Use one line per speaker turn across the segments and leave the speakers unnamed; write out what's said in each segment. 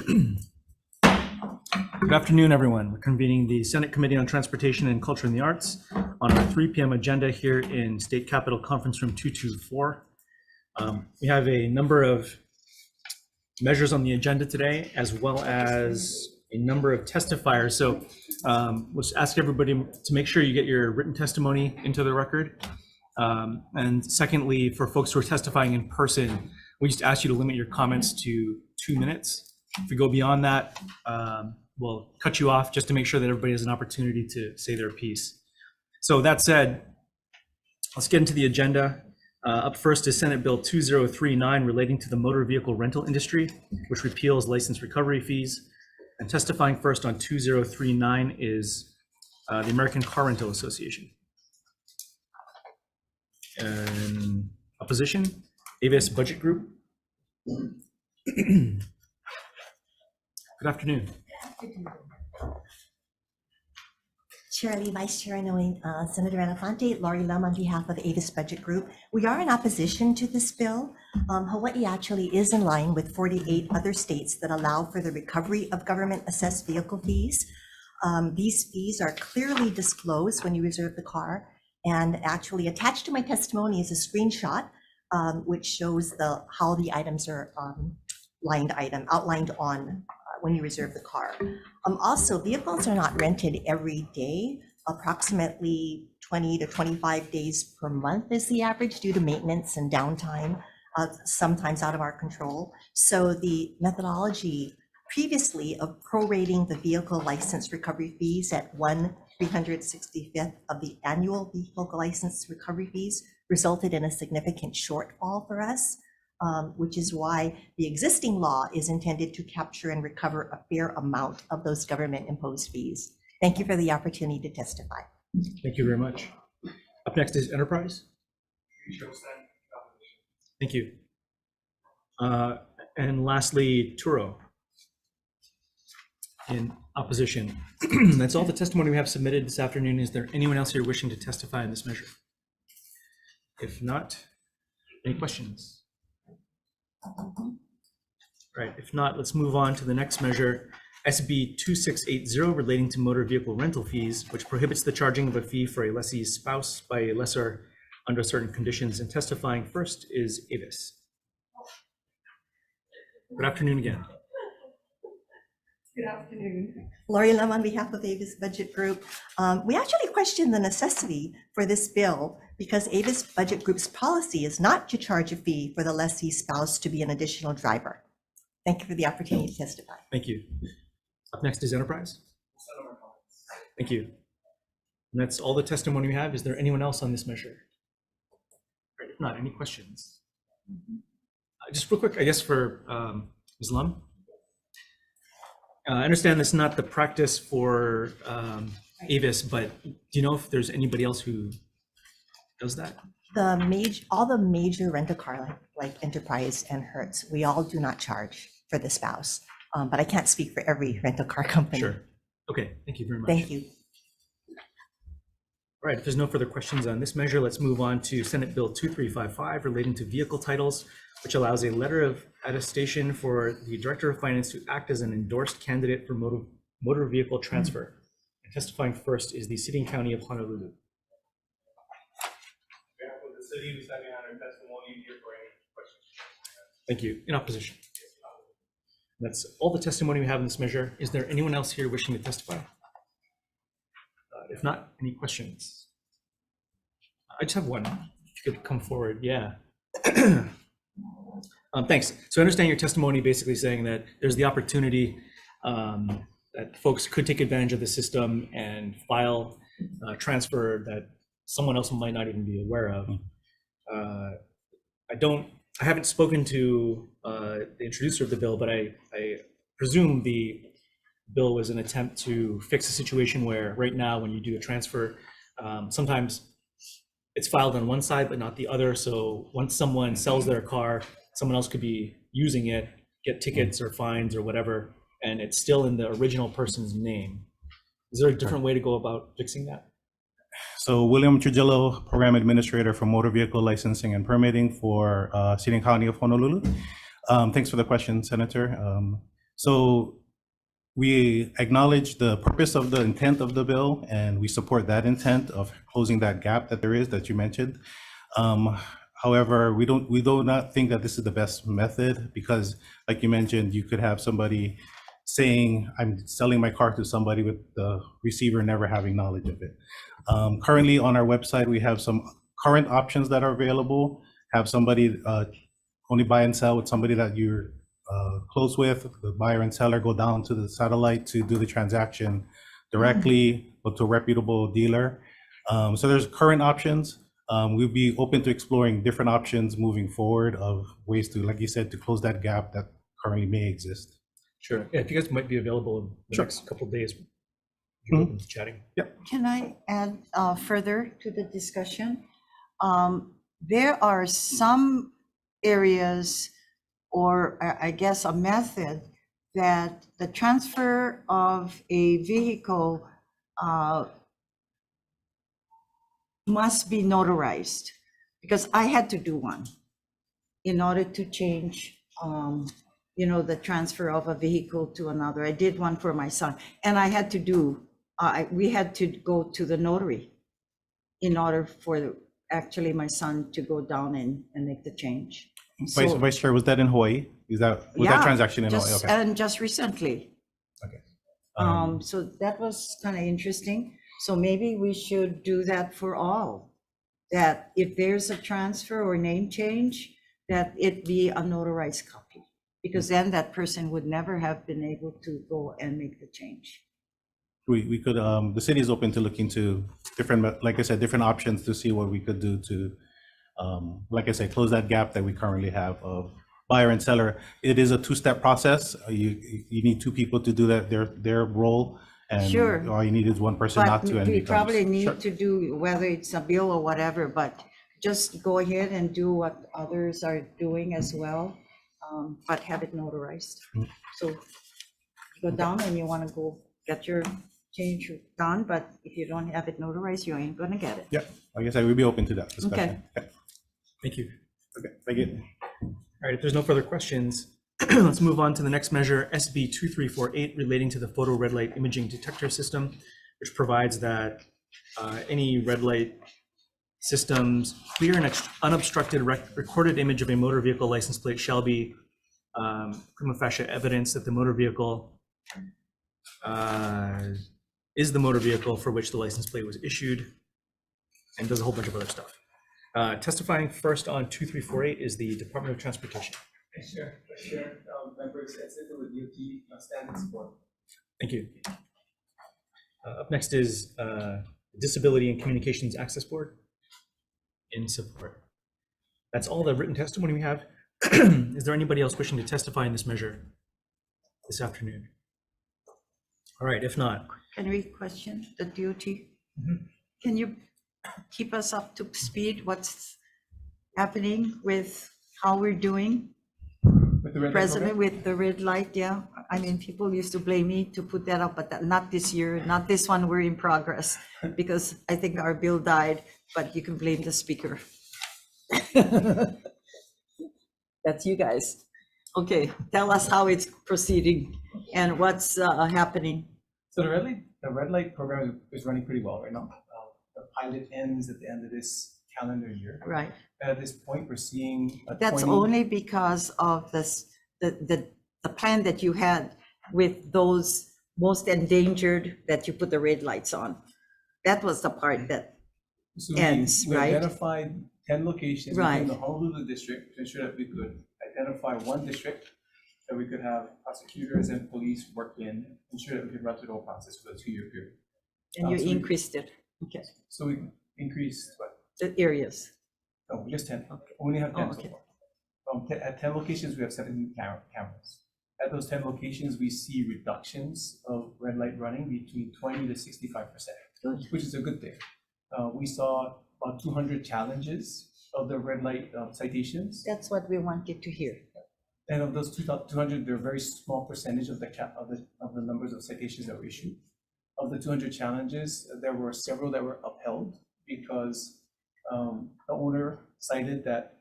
Good afternoon, everyone. We're convening the Senate Committee on Transportation and Culture and the Arts on our 3 p.m. agenda here in State Capitol Conference Room 224. We have a number of measures on the agenda today, as well as a number of testifiers. So we'll just ask everybody to make sure you get your written testimony into the record. And secondly, for folks who are testifying in person, we just ask you to limit your comments to 2 minutes. If we go beyond that, we'll cut you off just to make sure that everybody has an opportunity to say their piece. So that said, let's get into the agenda. Up first is Senate Bill 2039 relating to the motor vehicle rental industry, which repeals license recovery fees. And testifying first on 2039 is the American Car Rental Association. In opposition, Avis Budget Group. Good afternoon.
Chair Lee, Vice Chair Inouye, Senator Elefante, Lori Lam on behalf of Avis Budget Group. We are in opposition to this bill. Hawaii actually is in line with 48 other states that allow for the recovery of government assessed vehicle fees. These fees are clearly disclosed when you reserve the car, and actually attached to my testimony is a screenshot which shows how the items are outlined on when you reserve the car. Also, vehicles are not rented every day. Approximately 20 to 25 days per month is the average due to maintenance and downtime, sometimes out of our control. So the methodology previously of prorating the vehicle license recovery fees at 1/365th of the annual vehicle license recovery fees resulted in a significant shortfall for us. Which is why the existing law is intended to capture and recover a fair amount of those government imposed fees. Thank you for the opportunity to testify.
Thank you very much. Up next is Enterprise. Thank you. And lastly, Turo in opposition. That's all the testimony we have submitted this afternoon. Is there anyone else here wishing to testify in this measure? If not, any questions? Right, if not, let's move on to the next measure, SB 2680 relating to motor vehicle rental fees, which prohibits the charging of a fee for a lessee's spouse by a lessor under certain conditions. And testifying first is Avis. Good afternoon again.
Good afternoon. Lori Lam on behalf of Avis Budget Group. We actually question the necessity for this bill because Avis Budget Group's policy is not to charge a fee for the lessee's spouse to be an additional driver. Thank you for the opportunity to testify.
Thank you. Up next is Enterprise. Thank you. And that's all the testimony we have. Is there anyone else on this measure? Right, if not, any questions? Just real quick, I guess for Ms. Lum. I understand that's not the practice for Avis, but do you know if there's anybody else who does that?
All the major rental car like Enterprise and Hertz, we all do not charge for the spouse, but I can't speak for every rental car company.
Sure. Okay, thank you very much.
Thank you.
All right, if there's no further questions on this measure, let's move on to Senate Bill 2355 relating to vehicle titles, which allows a letter of attestation for the Director of Finance to act as an endorsed candidate for motor vehicle transfer. And testifying first is the City and County of Honolulu. Thank you. In opposition. That's all the testimony we have in this measure. Is there anyone else here wishing to testify? If not, any questions? I just have one. If you could come forward. Yeah. Thanks. So I understand your testimony basically saying that there's the opportunity that folks could take advantage of the system and file a transfer that someone else might not even be aware of. I haven't spoken to the introducer of the bill, but I presume the bill was an attempt to fix a situation where right now when you do a transfer, sometimes it's filed on one side but not the other. So once someone sells their car, someone else could be using it, get tickets or fines or whatever, and it's still in the original person's name. Is there a different way to go about fixing that?
So William Trujillo, Program Administrator for Motor Vehicle Licensing and Permitting for City and County of Honolulu. Thanks for the question, Senator. So we acknowledge the purpose of the intent of the bill, and we support that intent of closing that gap that there is that you mentioned. However, we do not think that this is the best method because, like you mentioned, you could have somebody saying, I'm selling my car to somebody with the receiver never having knowledge of it. Currently on our website, we have some current options that are available. Have somebody only buy and sell with somebody that you're close with, the buyer and seller go down to the satellite to do the transaction directly or to a reputable dealer. So there's current options. We'll be open to exploring different options moving forward of ways to, like you said, to close that gap that currently may exist.
Sure. Yeah, if you guys might be available in the
Sure.
next couple of days, you're open to chatting. Yep.
Can I add further to the discussion? There are some areas, or I guess a method, that the transfer of a vehicle must be notarized, because I had to do one in order to change, the transfer of a vehicle to another. I did one for my son, and I had to do, we had to go to the notary in order for actually my son to go down and make the change. So,
Vice Chair, was that in Hawaii? Was that
yeah,
transaction in Hawaii?
just,
Okay.
and just recently.
Okay.
So that was kind of interesting. So maybe we should do that for all, that if there's a transfer or name change, that it be a notarized copy, because then that person would never have been able to go and make the change.
We could, the city is open to look into different, like I said, different options to see what we could do to, like I said, close that gap that we currently have of buyer and seller. It is a two-step process. You need two people to do that, their role. And
Sure.
all you need is one person not
But
to. And
we
it becomes-
probably need
Sure.
to do, whether it's a bill or whatever, but just go ahead and do what others are doing as well, but have it notarized. So you go down and you want to go get your change done, but if you don't have it notarized, you ain't gonna get it.
Yeah, like I said, we'd be open to that discussion. Okay.
Thank you.
Okay, thank you.
All right, if there's no further questions, let's move on to the next measure, SB 2348, relating to the photo red light imaging detector system, which provides that any red light system's clear and unobstructed recorded image of a motor vehicle license plate shall be prima facie evidence that the motor vehicle is the motor vehicle for which the license plate was issued, and does a whole bunch of other stuff. Testifying first on 2348 is the Department of Transportation.
Sure, members, with DOT standing support.
Thank you. Up next is Disability and Communications Access Board in support. That's all the written testimony we have. Is there anybody else wishing to testify in this measure this afternoon? All right, if not.
Can we question the DOT?
Mhm.
Can you keep us up to speed? What's happening with how we're doing
With the red light
presently
program?
with the red light? Yeah, I mean, people used to blame me to put that up, but not this year, not this one. We're in progress because I think our bill died, but you can blame the speaker. That's you guys. Okay, tell us how it's proceeding and what's happening.
So the red light program is running pretty well right now. The pilot ends at the end of this calendar year.
Right.
At this point, we're seeing a
That's
20
only because of this, the plan that you had with those most endangered that you put the red lights on. That was the part that,
So
ends,
we
right?
identified 10 locations
Right.
within the Honolulu district to ensure that we could identify one district that we could have prosecutors and police work in, ensure that we could run through the whole process for a 2-year period.
and you
So we-
increased it. Okay,
So we increased, what?
the areas.
No, just 10.
Okay.
Only have 10
Oh,
so
okay.
far. At 10 locations, we have 17 cameras. At those 10 locations, we see reductions of red light running between 20 to 65%,
Good.
which is a good thing. We saw about 200 challenges of the red light citations.
That's what we wanted to hear.
And of those 200, they're a very small percentage of the numbers of citations that were issued. Of the 200 challenges, there were several that were upheld because the owner cited that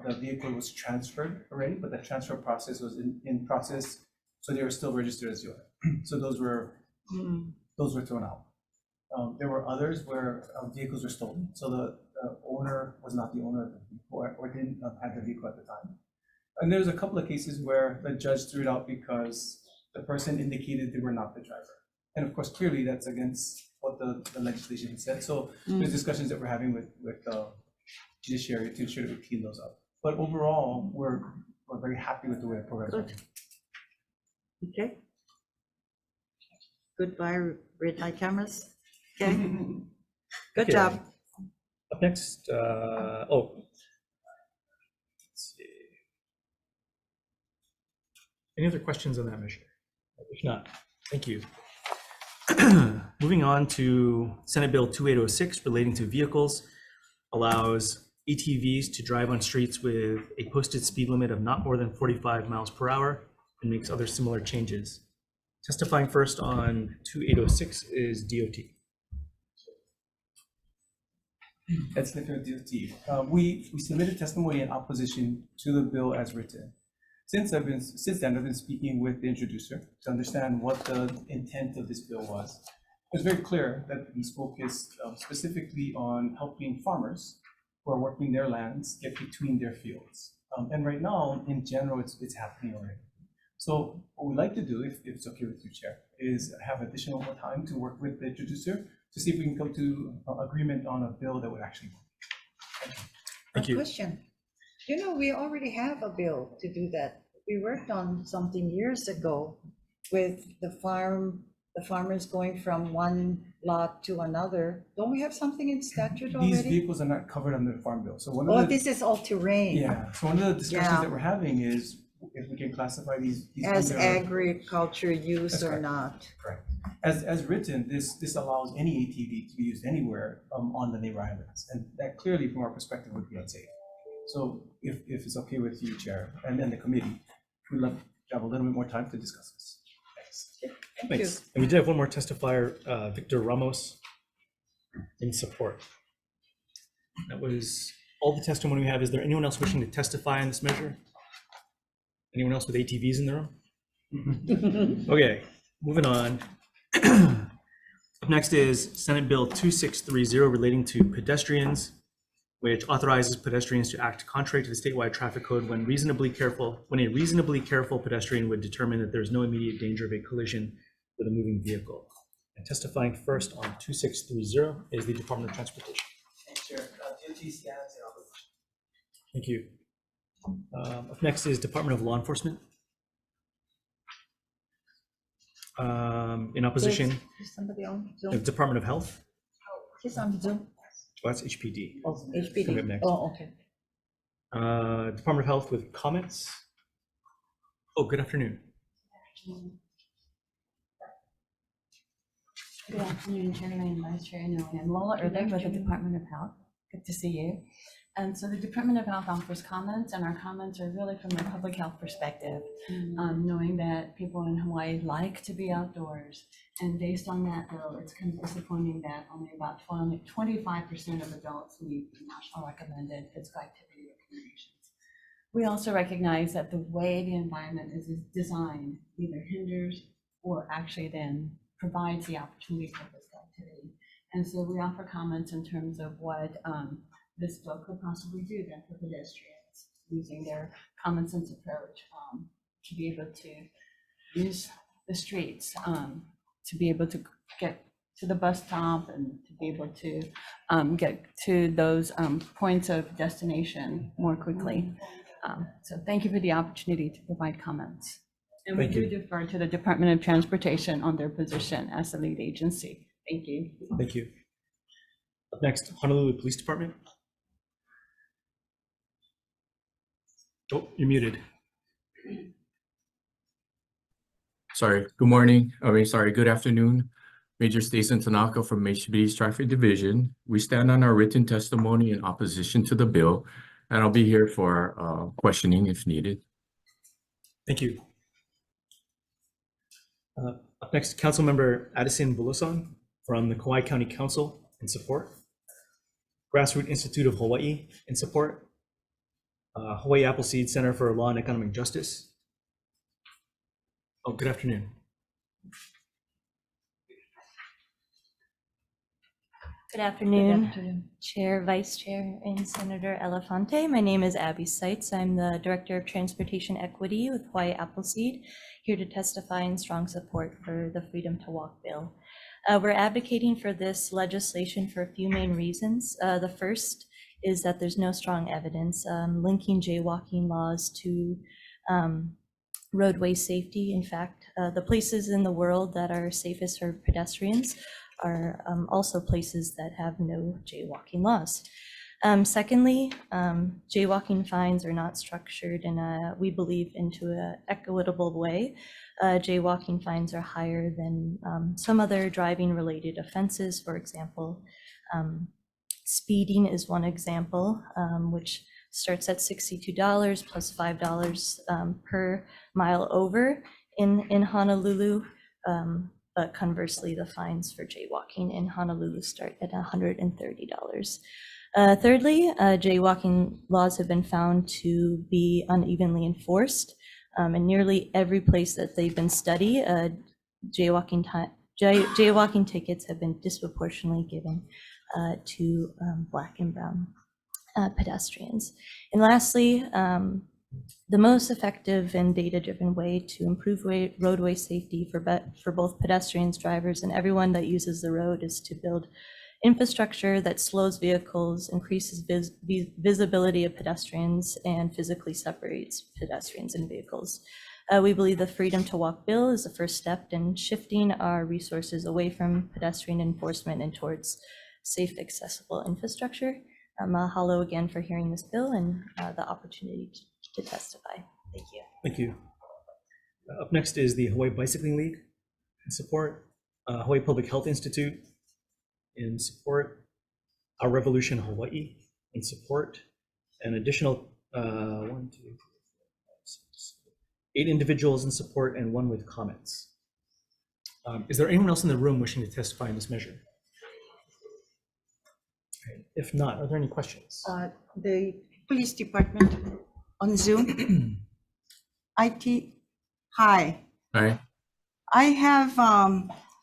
the vehicle was transferred already, but the transfer process was in process So they were still registered as UF. So those were thrown out. There were others where vehicles were stolen. So the owner was not the owner of the vehicle or didn't have the vehicle at the time. And there's a couple of cases where the judge threw it out because the person indicated they were not the driver. And of course, clearly that's against what the legislation had said. So there's discussions that we're having with judiciary to ensure that we clean those up. But overall, we're very happy with the way the program is working.
Okay. Goodbye, red light cameras. Okay. Good
Okay.
job.
Up next, let's see. Any other questions on that measure? If not, thank you. Moving on to Senate Bill 2806 relating to vehicles, allows ATVs to drive on streets with a posted speed limit of not more than 45 miles per hour and makes other similar changes. Testifying first on 2806 is DOT.
That's different DOT. We submitted testimony in opposition to the bill as written. Since then, I've been speaking with the introducer to understand what the intent of this bill was. It was very clear that we focused specifically on helping farmers who are working their lands get between their fields. And right now, in general, it's happening already. So what we'd like to do, if it's okay with you, Chair, is have additional more time to work with the introducer to see if we can come to agreement on a bill that would actually work.
Thank you.
Question. You know, we already have a bill to do that. We worked on something years ago with the farmers going from one lot to another. Don't we have something in statute already?
These vehicles are not covered under the Farm Bill. So one
Oh,
of the,
this is all terrain.
yeah, so one of the discussions
Yeah.
that we're having is if we can classify these
As
under-
agriculture use
That's
or
correct.
not.
Correct. As written, this allows any ATV to be used anywhere on the neighbor islands, and that clearly, from our perspective, would be unsafe. So if it's okay with you, Chair, and then the committee, we'd love to have a little bit more time to discuss this. Thanks.
Thank you.
Thanks. And we did have one more testifier, Victor Ramos, in support. That was all the testimony we have. Is there anyone else wishing to testify on this measure? Anyone else with ATVs in the room? Okay, moving on. Up next is Senate Bill 2630 relating to pedestrians, which authorizes pedestrians to act contrary to the statewide traffic code when a reasonably careful pedestrian would determine that there's no immediate danger of a collision with a moving vehicle. And testifying first on 2630 is the Department of Transportation.
Thanks, Chair. DOT stands in opposition.
Thank you. Up next is Department of Law Enforcement. In opposition,
Is somebody on
the
Zoom?
Department of Health.
He's on Zoom.
Well, that's HPD.
Oh,
Coming up
HPD.
next.
Oh, okay.
Department of Health with comments. Oh, good afternoon.
Good afternoon, Chairman and Vice Chair. I'm Lola Erlich with the Department of Health. Good to see you. And so the Department of Health offers comments, and our comments are really from a public health perspective, knowing that people in Hawaii like to be outdoors. And based on that, though, it's kind of disappointing that only about 25% of adults meet the national recommended physical activity recommendations. We also recognize that the way the environment is designed either hinders or actually then provides the opportunity for physical activity. And so we offer comments in terms of what this bill could possibly do then for pedestrians, using their common sense approach to be able to use the streets, to be able to get to the bus stop and to be able to get to those points of destination more quickly. So thank you for the opportunity to provide comments. And we
Thank
do
you.
defer to the Department of Transportation on their position as the lead agency. Thank you.
Thank you. Up next, Honolulu Police Department. Oh, you're muted.
Sorry, good afternoon. Major Stason Tanaka from HPD's Traffic Division. We stand on our written testimony in opposition to the bill, and I'll be here for questioning if needed.
Thank you. Up next, Councilmember Addison Bulason from the Kauai County Council in support. Grassroots Institute of Hawaii in support. Hawaii Appleseed Center for Law and Economic Justice. Oh, good afternoon.
Good afternoon, Chair, Vice Chair, and Senator Elefante. My name is Abby Seitz. I'm the Director of Transportation Equity with Hawai'i Appleseed, here to testify in strong support for the Freedom to Walk bill. We're advocating for this legislation for a few main reasons. The first is that there's no strong evidence linking jaywalking laws to roadway safety. In fact, the places in the world that are safest for pedestrians are also places that have no jaywalking laws. Secondly, jaywalking fines are not structured in we believe, into an equitable way. Jaywalking fines are higher than some other driving related offenses. For example, speeding is one example, which starts at $62 plus $5 per mile over in Honolulu. But conversely, the fines for jaywalking in Honolulu start at $130. Thirdly, jaywalking laws have been found to be unevenly enforced. In nearly every place that they've been studied, jaywalking tickets have been disproportionately given to Black and brown pedestrians. And lastly, the most effective and data-driven way to improve roadway safety for both pedestrians, drivers, and everyone that uses the road is to build infrastructure that slows vehicles, increases visibility of pedestrians, and physically separates pedestrians and vehicles. We believe the Freedom to Walk bill is the first step in shifting our resources away from pedestrian enforcement and towards safe, accessible infrastructure. Mahalo again for hearing this bill and the opportunity to testify. Thank you.
Thank you. Up next is the Hawaii Bicycling League in support, Hawaii Public Health Institute in support, Our Revolution Hawaii in support, an additional 8 individuals in support and 1 with comments. Is there anyone else in the room wishing to testify in this measure? Okay. If not, are there any questions?
The police department on Zoom. IT, hi.
Hi.
I have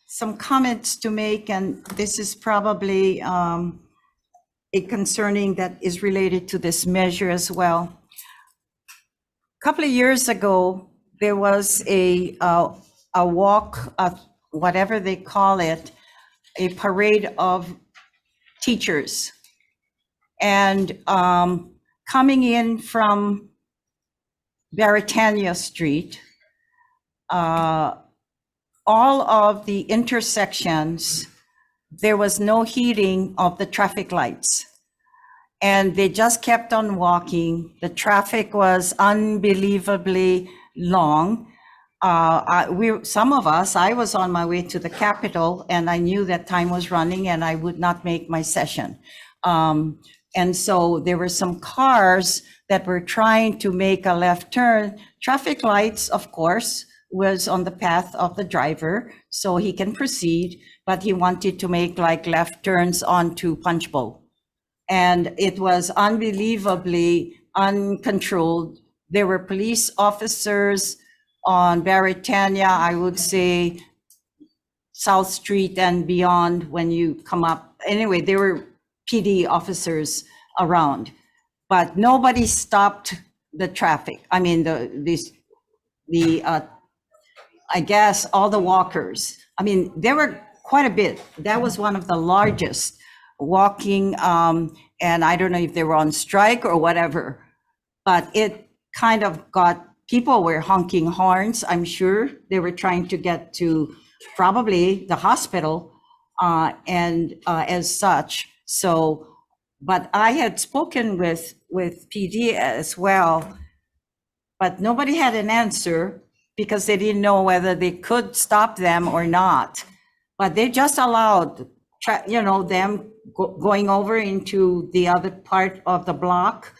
some comments to make, and this is probably a concerning that is related to this measure as well. A couple of years ago, there was a walk, whatever they call it, a parade of teachers. And coming in from Baritania Street, all of the intersections, there was no heeding of the traffic lights. And they just kept on walking. The traffic was unbelievably long. Some of us, I was on my way to the Capitol and I knew that time was running and I would not make my session. And so there were some cars that were trying to make a left turn. Traffic lights, of course, was on the path of the driver, so he can proceed, but he wanted to make like left turns onto Punch Bowl. And it was unbelievably uncontrolled. There were police officers on Baritania, I would say South Street and beyond when you come up. Anyway, there were PD officers around, but nobody stopped the traffic. I mean, I guess all the walkers. I mean, there were quite a bit. That was one of the largest walking, and I don't know if they were on strike or whatever, but it kind of got, people were honking horns. I'm sure they were trying to get to probably the hospital and as such. So, but I had spoken with PD as well, but nobody had an answer because they didn't know whether they could stop them or not. But they just allowed, them going over into the other part of the block,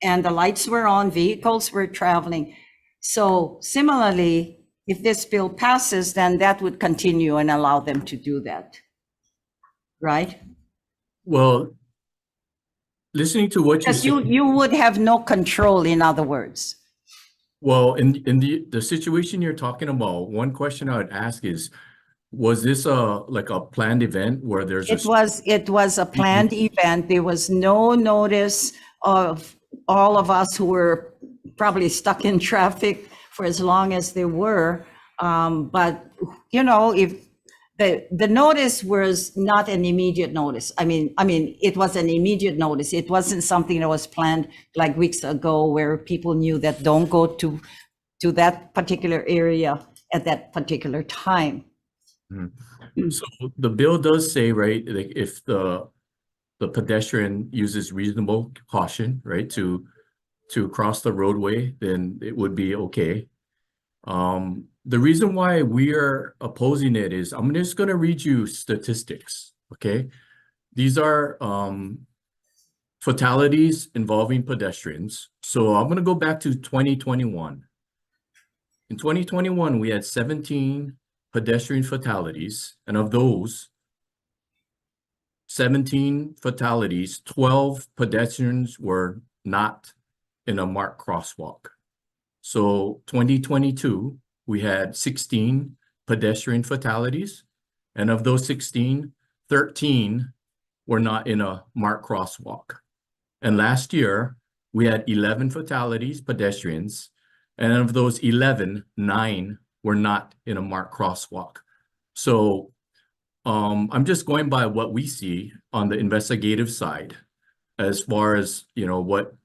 and the lights were on, vehicles were traveling. So similarly, if this bill passes, then that would continue and allow them to do that, right?
Well, listening to what you
Because
said,
you would have no control, in other words.
Well, in the situation you're talking about, one question I would ask is, was this like a planned event where there's a
It was a planned event. There was no notice of all of us who were probably stuck in traffic for as long as they were. But, you know, if the notice was not an immediate notice. I mean, it was an immediate notice. It wasn't something that was planned like weeks ago where people knew that don't go to that particular area at that particular time.
So the bill does say, right, like if the pedestrian uses reasonable caution, right, to cross the roadway, then it would be okay. The reason why we are opposing it is I'm just going to read you statistics, okay? These are fatalities involving pedestrians. So I'm going to go back to 2021. In 2021, we had 17 pedestrian fatalities, and of those 17 fatalities, 12 pedestrians were not in a marked crosswalk. So 2022, we had 16 pedestrian fatalities, and of those 16, 13 were not in a marked crosswalk. And last year, we had 11 fatalities, pedestrians, and of those 11, 9 were not in a marked crosswalk. So I'm just going by what we see on the investigative side, as far as, you know, what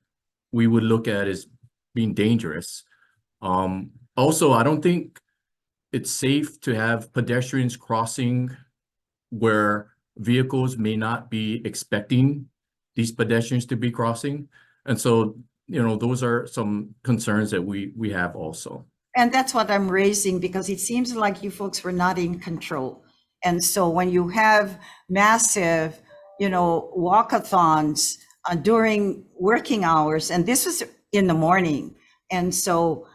we would look at as being dangerous. Also, I don't think it's safe to have pedestrians crossing where vehicles may not be expecting these pedestrians to be crossing. And so, you know, those are some concerns that we have also.
And that's what I'm raising, because it seems like you folks were not in control. And so when you have massive, you know, walkathons during working hours, and this was in the morning. And so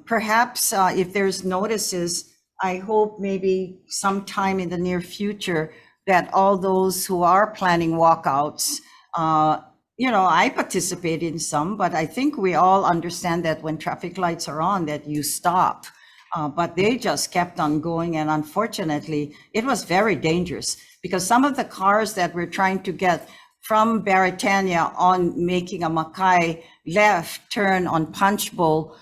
perhaps if there's notices, I hope maybe sometime in the near future that all those who are planning walkouts, you know, I participate in some, but I think we all understand that when traffic lights are on, that you stop. But they just kept on going. And unfortunately, it was very dangerous, because some of the cars that we're trying to get from Baratania on making a Mackay left turn on Punch Bowl,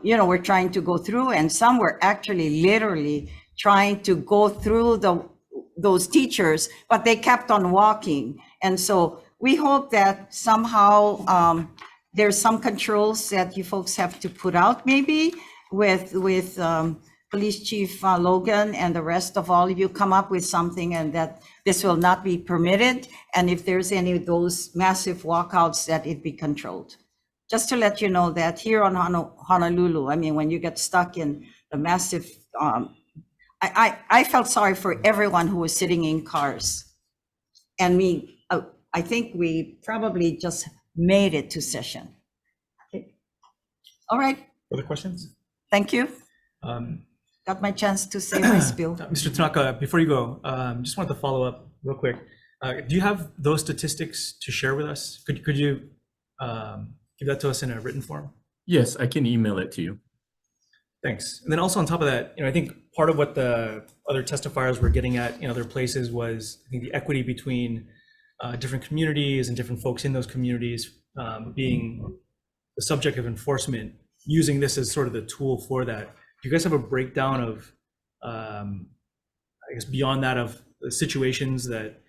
you know, we're trying to go through, and some were actually literally trying to go through those teachers, but they kept on walking. And so we hope that somehow there's some controls that you folks have to put out, maybe with Police Chief Logan and the rest of all of you come up with something, and that this will not be permitted. And if there's any of those massive walkouts, that it be controlled. Just to let you know that here on Honolulu, I mean, when you get stuck in the massive, I felt sorry for everyone who was sitting in cars. And I think we probably just made it to session. Okay. All right.
Other questions?
Thank you. Got my chance to say my spiel.
Mr. Tanaka, before you go, just wanted to follow up real quick. Do you have those statistics to share with us? Could you give that to us in a written form?
Yes, I can email it to you.
Thanks. And then also on top of that, you know, I think part of what the other testifiers were getting at in other places was, I think, the equity between different communities and different folks in those communities being the subject of enforcement, using this as sort of the tool for that. Do you guys have a breakdown of, I guess, beyond that, of the situations that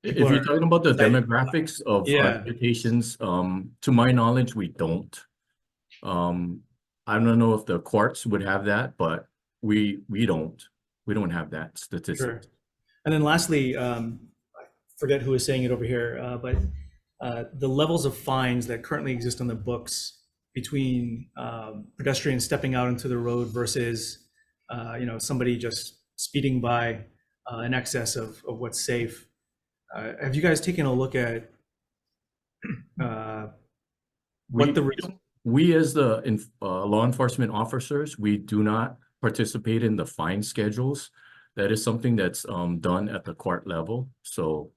if you're talking about the demographics of
Yeah.
applications, to my knowledge, we don't. I don't know if the courts would have that, but we don't have that statistic.
Sure. And then lastly, I forget who was saying it over here, but the levels of fines that currently exist on the books between pedestrians stepping out into the road versus you know, somebody just speeding by in excess of what's safe. Have you guys taken a look at what
we as the law enforcement officers, we do not participate in the fine schedules. That is something that's done at the court level. So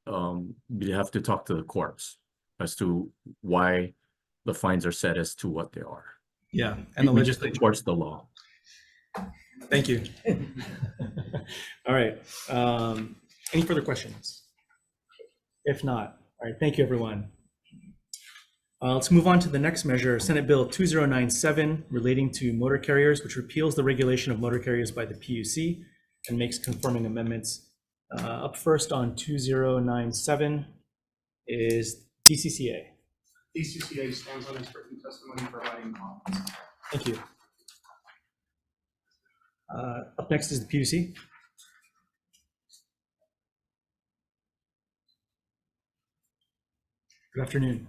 you have to talk to the courts as to why the fines are set as to what they are.
Yeah, and the
We just
legislature.
enforce the law.
Thank you. All right. Any further questions? If not, all right, thank you, everyone. Let's move on to the next measure, Senate Bill 2097, relating to motor carriers, which repeals the regulation of motor carriers by the PUC and makes conforming amendments. Up first on 2097 is TCCA.
TCCA stands on its written testimony providing comments.
Thank you. Up next is the PUC. Good afternoon.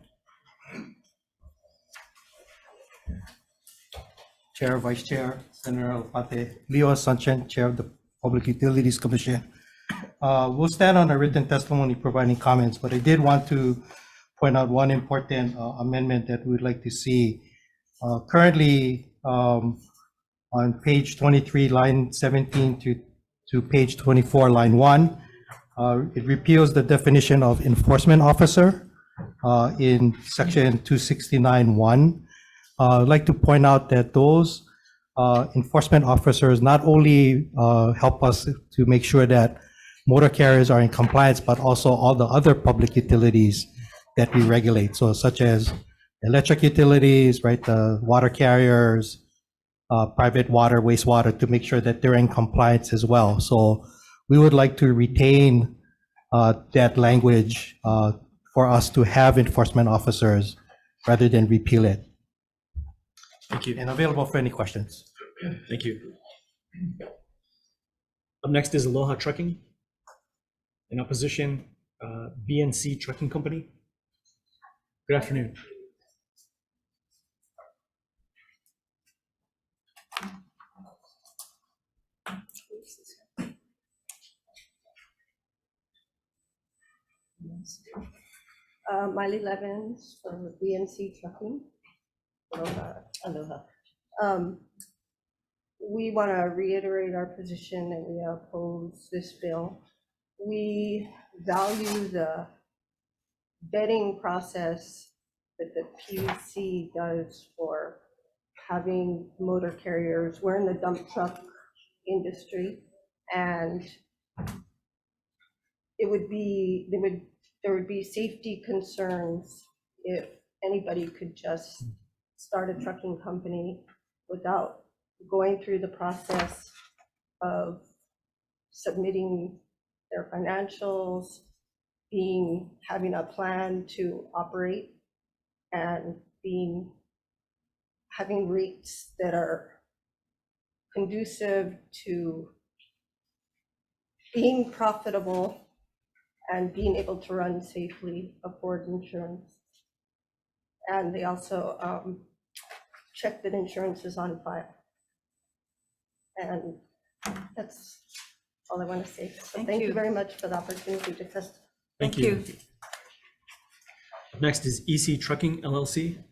Chair, Vice Chair, Senator Alfate, Leo Sanchez, Chair of the Public Utilities Commission. We'll stand on a written testimony providing comments, but I did want to point out one important amendment that we'd like to see. Currently, on page 23, line 17 to page 24, line 1, it repeals the definition of enforcement officer in section 269(1). I'd like to point out that those enforcement officers not only help us to make sure that motor carriers are in compliance, but also all the other public utilities that we regulate. So such as electric utilities, right, the water carriers, private water, wastewater, to make sure that they're in compliance as well. So we would like to retain that language for us to have enforcement officers rather than repeal it.
Thank you.
And available for any questions.
Thank you. Up next is Aloha Trucking. In opposition, BNC Trucking Company. Good afternoon.
Miley Levens from BNC Trucking. Aloha. We want to reiterate our position that we oppose this bill. We value the vetting process that the PUC does for having motor carriers. We're in the dump truck industry, and there would be safety concerns if anybody could just start a trucking company without going through the process of submitting their financials, having a plan to operate, and having rates that are conducive to being profitable and being able to run safely, afford insurance. And they also check that insurance is on file. And that's all I want to say. So thank you very much for the opportunity to testify.
Thank you. Up next is EC Trucking LLC.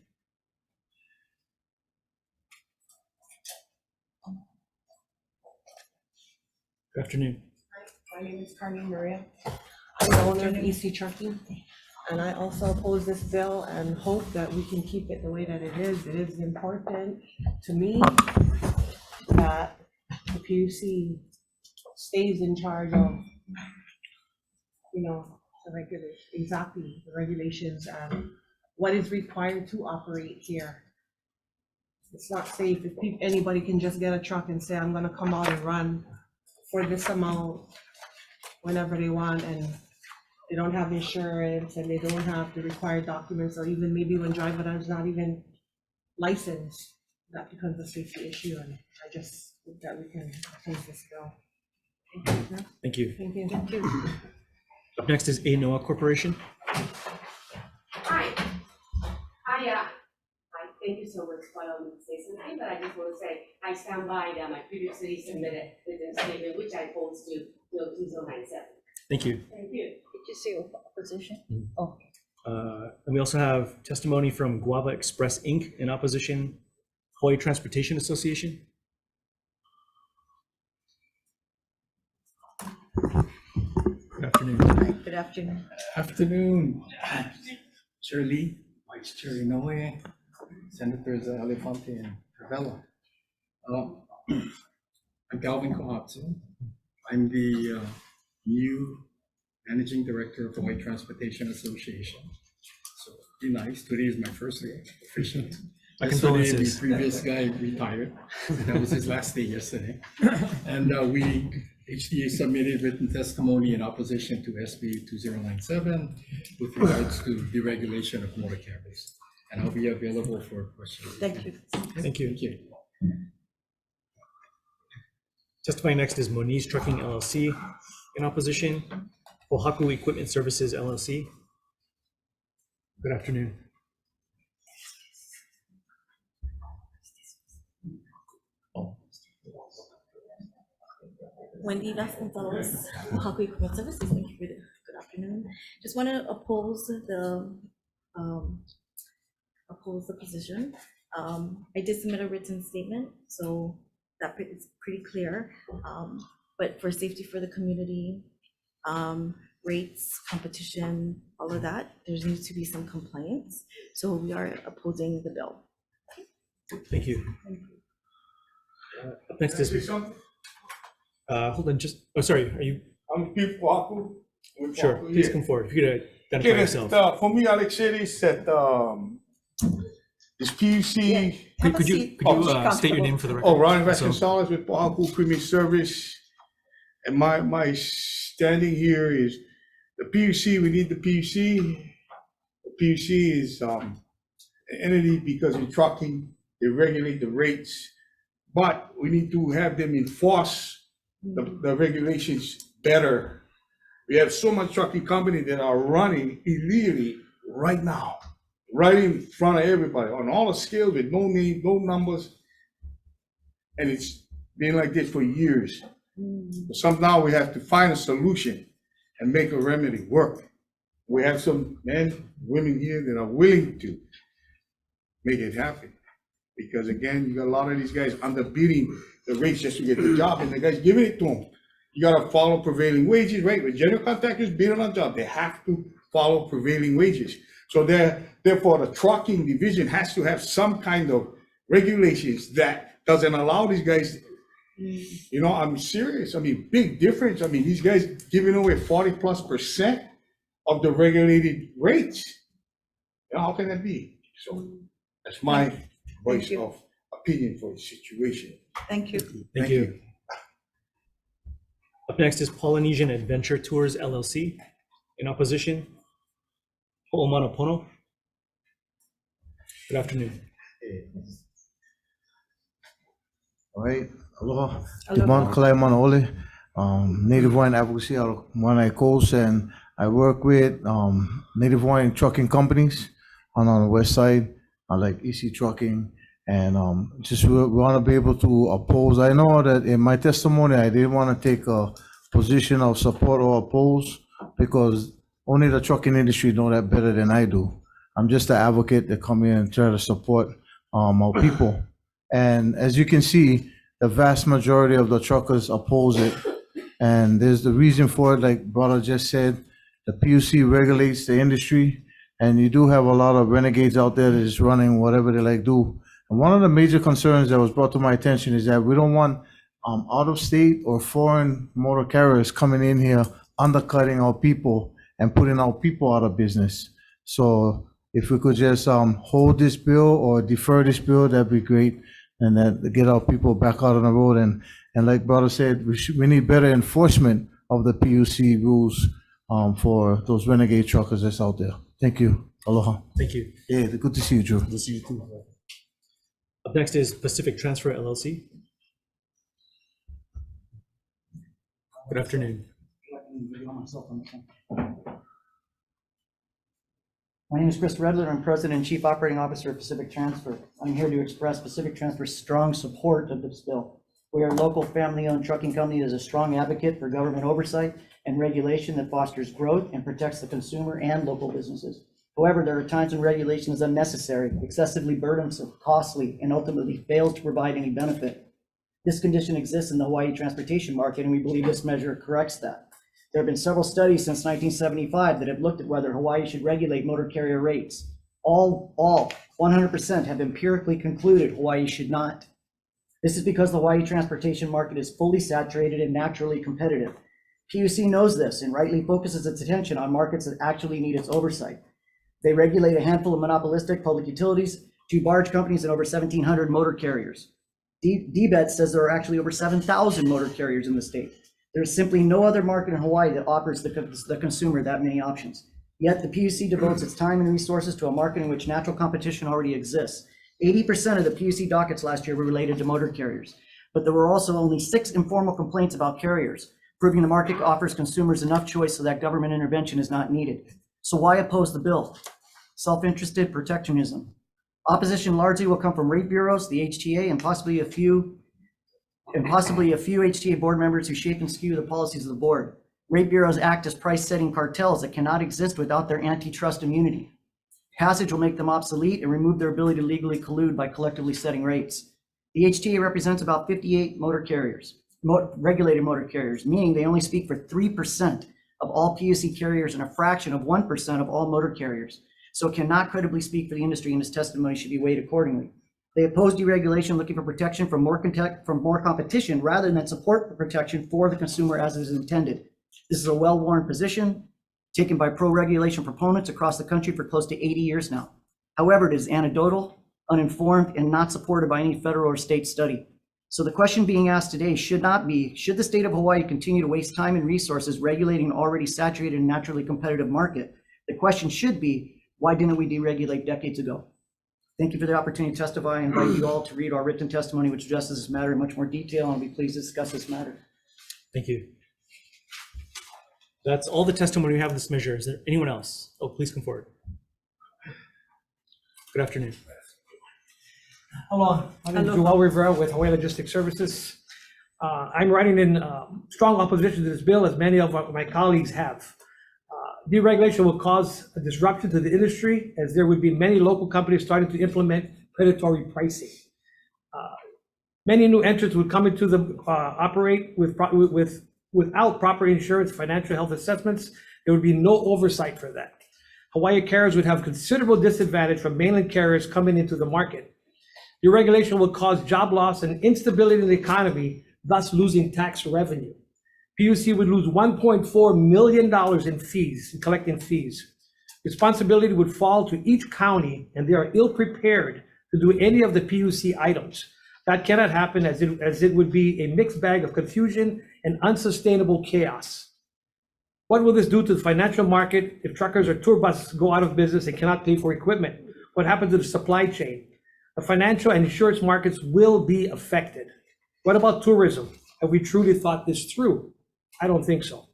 Good afternoon.
My name is Carmen Maria. I'm the owner of EC Trucking, and I also oppose this bill and hope that we can keep it the way that it is. It is important to me that the PUC stays in charge of, the regulations and what is required to operate here. It's not safe if anybody can just get a truck and say, I'm gonna come out and run for this amount whenever they want, and they don't have insurance and they don't have the required documents, or even maybe when driver is not even licensed, that becomes a safety issue. And I just hope that we can oppose this bill.
Thank you.
Thank you. Thank you.
Up next is Noah Corporation.
Hi. I thank you so much for allowing me to say something, but I just want to say I stand by that I previously submitted written statement, which I posed to Bill 2097.
Thank you.
Thank you.
Did you see opposition?
Oh. And we also have testimony from Guava Express Inc. in opposition, Hawai'i Transportation Association. Good afternoon.
Hi, good afternoon.
Afternoon, Chair Lee, Vice Chair Inoue,
Senators Elefante and Ravella. I'm Galvin Kohatsu. I'm the new Managing Director of Hawaii Transportation Association. So be nice, today is my first day officially.
My
Yesterday,
condolences.
the previous guy retired. That was his last day yesterday. And HTA submitted written testimony in opposition to SB 2097 with regards to deregulation of motor carriers. And I'll be available for questions.
Thank you.
Thank you.
Thank you.
Testifying next is Moniz Trucking LLC in opposition. Oahu Equipment Services LLC. Good afternoon.
Wendy Vasconcelos, Oahu Equipment Services. Thank you for the good afternoon. Just want to oppose the position. I did submit a written statement, so that is pretty clear. But for safety for the community, rates, competition, all of that, there needs to be some compliance. So we are opposing the bill.
Thank you. Up next is, hold on, just, oh, sorry, are you?
I'm Pete Kwaku.
Sure, please come forward. If you could identify yourself.
For me, Alex City said, this PUC.
Could you state your name for the record?
Oh, Ron Vasconcelos with Oahu Premium Service. And my standing here is the PUC, we need the PUC. The PUC is an entity because in trucking, they regulate the rates, but we need to have them enforce the regulations better. We have so much trucking companies that are running illegally right now, right in front of everybody on all the scales with no name, no numbers. And it's been like this for years. Somehow we have to find a solution and make a remedy work. We have some men, women here that are willing to make it happen. Because again, you got a lot of these guys underbidding the rates just to get the job, and the guys giving it to them. You gotta follow prevailing wages, right? When general contractors bid on a job, they have to follow prevailing wages. So therefore, the trucking division has to have some kind of regulations that doesn't allow these guys. You know, I'm serious. I mean, big difference. I mean, these guys giving away 40+% of the regulated rates. You know, how can that be? So that's my voice of opinion for the situation.
Thank you.
Thank you. Up next is Polynesian Adventure Tours LLC in opposition. Ho'omanapono. Good afternoon.
All right, aloha. Timon Kalai Manaole, Native Hawaiian Advocacy out of Wanai Coast, and I work with Native Hawaiian trucking companies on the west side, like EC Trucking, and just we want to be able to oppose. I know that in my testimony, I didn't want to take a position of support or oppose because only the trucking industry know that better than I do. I'm just an advocate that come in and try to support our people. And as you can see, the vast majority of the truckers oppose it. And there's the reason for it, like brother just said, the PUC regulates the industry, and you do have a lot of renegades out there that is running whatever they like do. And one of the major concerns that was brought to my attention is that we don't want out-of-state or foreign motor carriers coming in here, undercutting our people and putting our people out of business. So if we could just hold this bill or defer this bill, that'd be great. And that get our people back out on the road. And like brother said, we need better enforcement of the PUC rules for those renegade truckers that's out there. Thank you. Aloha.
Thank you.
Yeah, good to see you, Drew.
Good to see you too. Up next is Pacific Transfer LLC. Good afternoon.
My name is Chris Redler. I'm President and Chief Operating Officer of Pacific Transfer. I'm here to express Pacific Transfer's strong support of this bill. We are a local family-owned trucking company that is a strong advocate for government oversight and regulation that fosters growth and protects the consumer and local businesses. However, there are times when regulation is unnecessary, excessively burdensome, costly, and ultimately fails to provide any benefit. This condition exists in the Hawaii transportation market, and we believe this measure corrects that. There have been several studies since 1975 that have looked at whether Hawaii should regulate motor carrier rates. All 100% have empirically concluded Hawaii should not. This is because the Hawaii transportation market is fully saturated and naturally competitive. PUC knows this and rightly focuses its attention on markets that actually need its oversight. They regulate a handful of monopolistic public utilities, 2 barge companies, and over 1,700 motor carriers. DBET says there are actually over 7,000 motor carriers in the state. There's simply no other market in Hawaii that offers the consumer that many options. Yet the PUC devotes its time and resources to a market in which natural competition already exists. 80% of the PUC dockets last year were related to motor carriers, but there were also only 6 informal complaints about carriers, proving the market offers consumers enough choice so that government intervention is not needed. So why oppose the bill? Self-interested protectionism. Opposition largely will come from rate bureaus, the HTA, and possibly a few HTA board members who shape and skew the policies of the board. Rate bureaus act as price-setting cartels that cannot exist without their antitrust immunity. Passage will make them obsolete and remove their ability to legally collude by collectively setting rates. The HTA represents about 58 motor carriers, regulated motor carriers, meaning they only speak for 3% of all PUC carriers and a fraction of 1% of all motor carriers. So it cannot credibly speak for the industry, and its testimony should be weighed accordingly. They oppose deregulation, looking for protection from more competition rather than support for protection for the consumer as is intended. This is a well-worn position taken by pro-regulation proponents across the country for close to 80 years now. However, it is anecdotal, uninformed, and not supported by any federal or state study. So the question being asked today should not be, should the state of Hawaii continue to waste time and resources regulating an already saturated and naturally competitive market? The question should be, why didn't we deregulate decades ago? Thank you for the opportunity to testify. I invite you all to read our written testimony, which addresses this matter in much more detail, and I'll be pleased to discuss this matter.
Thank you. That's all the testimony we have of this measure. Is there anyone else? Oh, please come forward. Good afternoon.
Hello, my name is Joel Rivera with Hawaii Logistics Services. I'm writing in strong opposition to this bill, as many of my colleagues have. Deregulation will cause a disruption to the industry, as there would be many local companies starting to implement predatory pricing. Many new entrants would come into the operate without proper insurance, financial health assessments. There would be no oversight for that. Hawaii carriers would have considerable disadvantage from mainland carriers coming into the market. Deregulation will cause job loss and instability in the economy, thus losing tax revenue. PUC would lose $1.4 million in fees, in collecting fees. Responsibility would fall to each county, and they are ill-prepared to do any of the PUC items. That cannot happen, as it would be a mixed bag of confusion and unsustainable chaos. What will this do to the financial market if truckers or tour buses go out of business and cannot pay for equipment? What happens to the supply chain? The financial and insurance markets will be affected. What about tourism? Have we truly thought this through? I don't think so.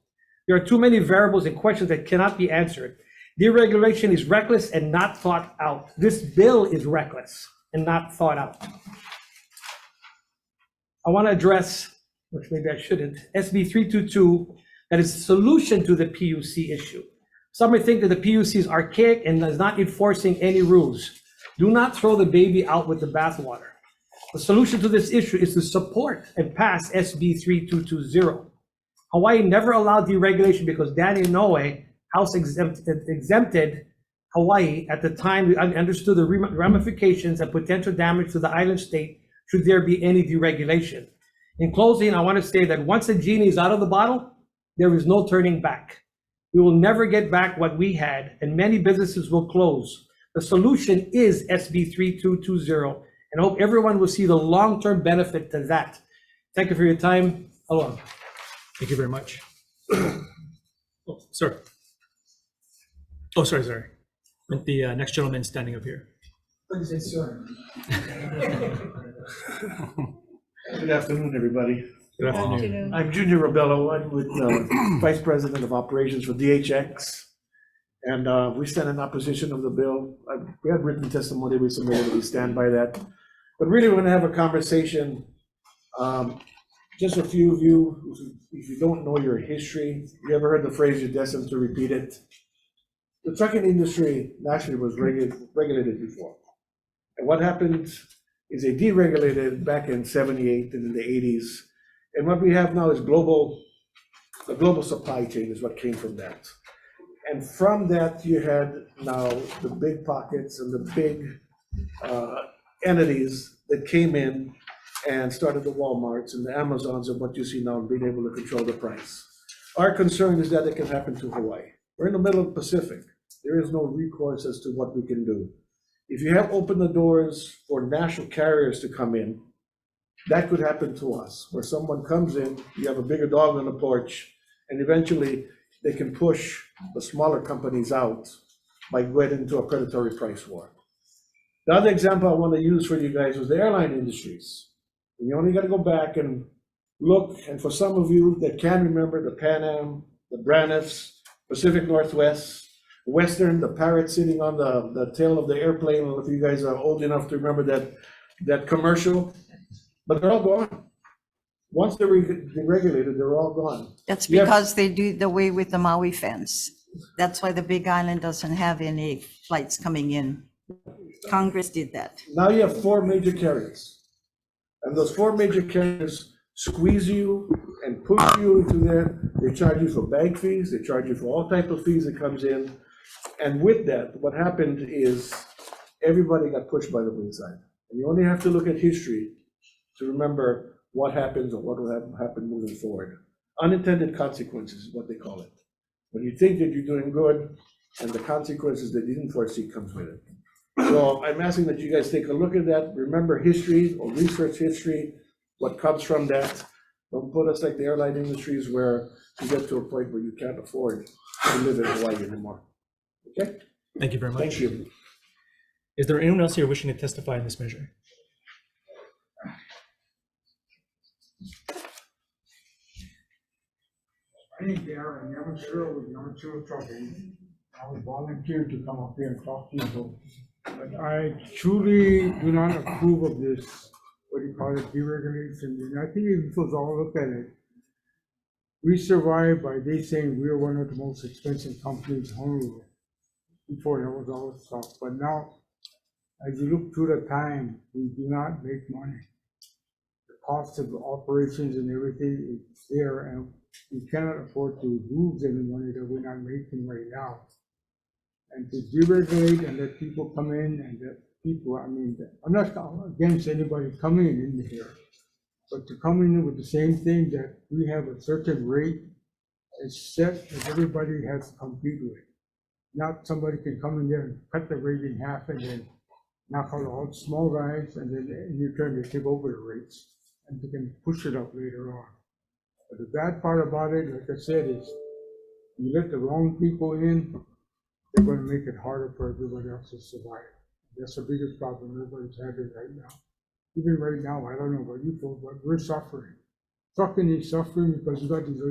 There are too many variables and questions that cannot be answered. Deregulation is reckless and not thought out. This bill is reckless and not thought out. I want to address, which maybe I shouldn't, SB 322, that is the solution to the PUC issue. Some may think that the PUC is archaic and is not enforcing any rules. Do not throw the baby out with the bathwater. The solution to this issue is to support and pass SB 3220. Hawaii never allowed deregulation because Dan Inouye House exempted Hawaii at the time. We understood the ramifications and potential damage to the island state should there be any deregulation. In closing, I want to say that once the genie is out of the bottle, there is no turning back. We will never get back what we had, and many businesses will close. The solution is SB 3220, and I hope everyone will see the long-term benefit to that. Thank you for your time. Aloha.
Thank you very much. Oh, sir. Oh, sorry. With the next gentleman standing up here.
Sir. Good afternoon, everybody.
Good afternoon.
I'm Junior Robello. I'm with Vice President of Operations for DHX. And we stand in opposition of the bill. We have written testimony we submitted, we stand by that. But really, we're going to have a conversation. Just a few of you, if you don't know your history, you ever heard the phrase, you're destined to repeat it? The trucking industry nationally was regulated before. And what happened is they deregulated back in '78 and in the '80s. And what we have now is the global supply chain is what came from that. And from that, you had now the big pockets and the big entities that came in and started the Walmarts and the Amazons of what you see now, being able to control the price. Our concern is that it can happen to Hawaii. We're in the middle of the Pacific. There is no recourse as to what we can do. If you have opened the doors for national carriers to come in, that could happen to us, where someone comes in, you have a bigger dog on the porch, and eventually they can push the smaller companies out by going into a predatory price war. The other example I want to use for you guys was the airline industries. And you only got to go back and look, and for some of you that can remember the Pan Am, the Braniffs, Pacific Northwest, Western, the parrot sitting on the tail of the airplane. I don't know if you guys are old enough to remember that commercial, but they're all gone. Once they're deregulated, they're all gone.
That's
You have-
because they do it away with the Maui fence. That's why the Big Island doesn't have any flights coming in. Congress did that.
Now you have 4 major carriers. And those 4 major carriers squeeze you and push you into there. They charge you for bag fees, they charge you for all type of fees that comes in. And with that, what happened is everybody got pushed by the wayside. And you only have to look at history to remember what happens or what will happen moving forward. Unintended consequences is what they call it. When you think that you're doing good and the consequences that you didn't foresee comes with it. So I'm asking that you guys take a look at that, remember history or research history, what comes from that. Don't put us like the airline industries where you get to a point where you can't afford to live in Hawaii anymore. Okay?
Thank you very much.
Thank you.
Is there anyone else here wishing to testify in this measure?
My name is Darren, I'm sure with Young Children Trucking. I was volunteered to come up here and talk to you. But I truly do not approve of this, what do you call it, deregulation. And I think if you all look at it, we survived by they saying we are one of the most expensive companies in Honolulu. Before that was all this stuff. But now, as you look through the time, we do not make money. The cost of the operations and everything is there, and we cannot afford to lose any money that we're not making right now. And to deregulate and let people come in and let people, I mean, I'm not against anybody coming in here, but to come in with the same thing that we have a certain rate is set that everybody has to compete with. Not somebody can come in there and cut the rate in half and then knock out all the small guys, and then in return they take over the rates and they can push it up later on. But the bad part about it, like I said, is you let the wrong people in, they're going to make it harder for everybody else to survive. That's the biggest problem everybody's having right now. Even right now, I don't know about you folks, but we're suffering. Trucking is suffering because you got these,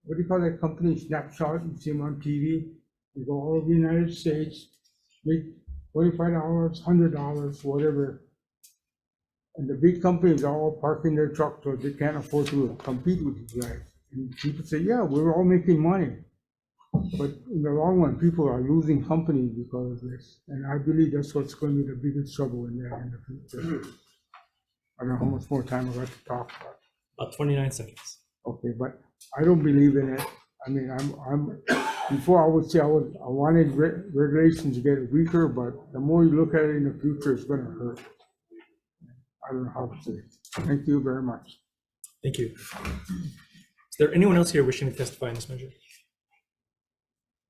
what do you call that company, Snapshot, you see them on TV, you go all over the United States, make $25, $100, whatever. And the big companies are all parking their trucks so they can't afford to compete with these guys. And people say, yeah, we're all making money. But in the long run, people are losing companies because of this. And I believe that's what's going to be the biggest trouble in there in the future. I don't know how much more time I've got to talk about.
About 29 seconds.
Okay, but I don't believe in it. I mean, before I would say I wanted regulations to get weaker, but the more you look at it in the future, it's going to hurt. I don't know how to say it. Thank you very much.
Thank you. Is there anyone else here wishing to testify in this measure?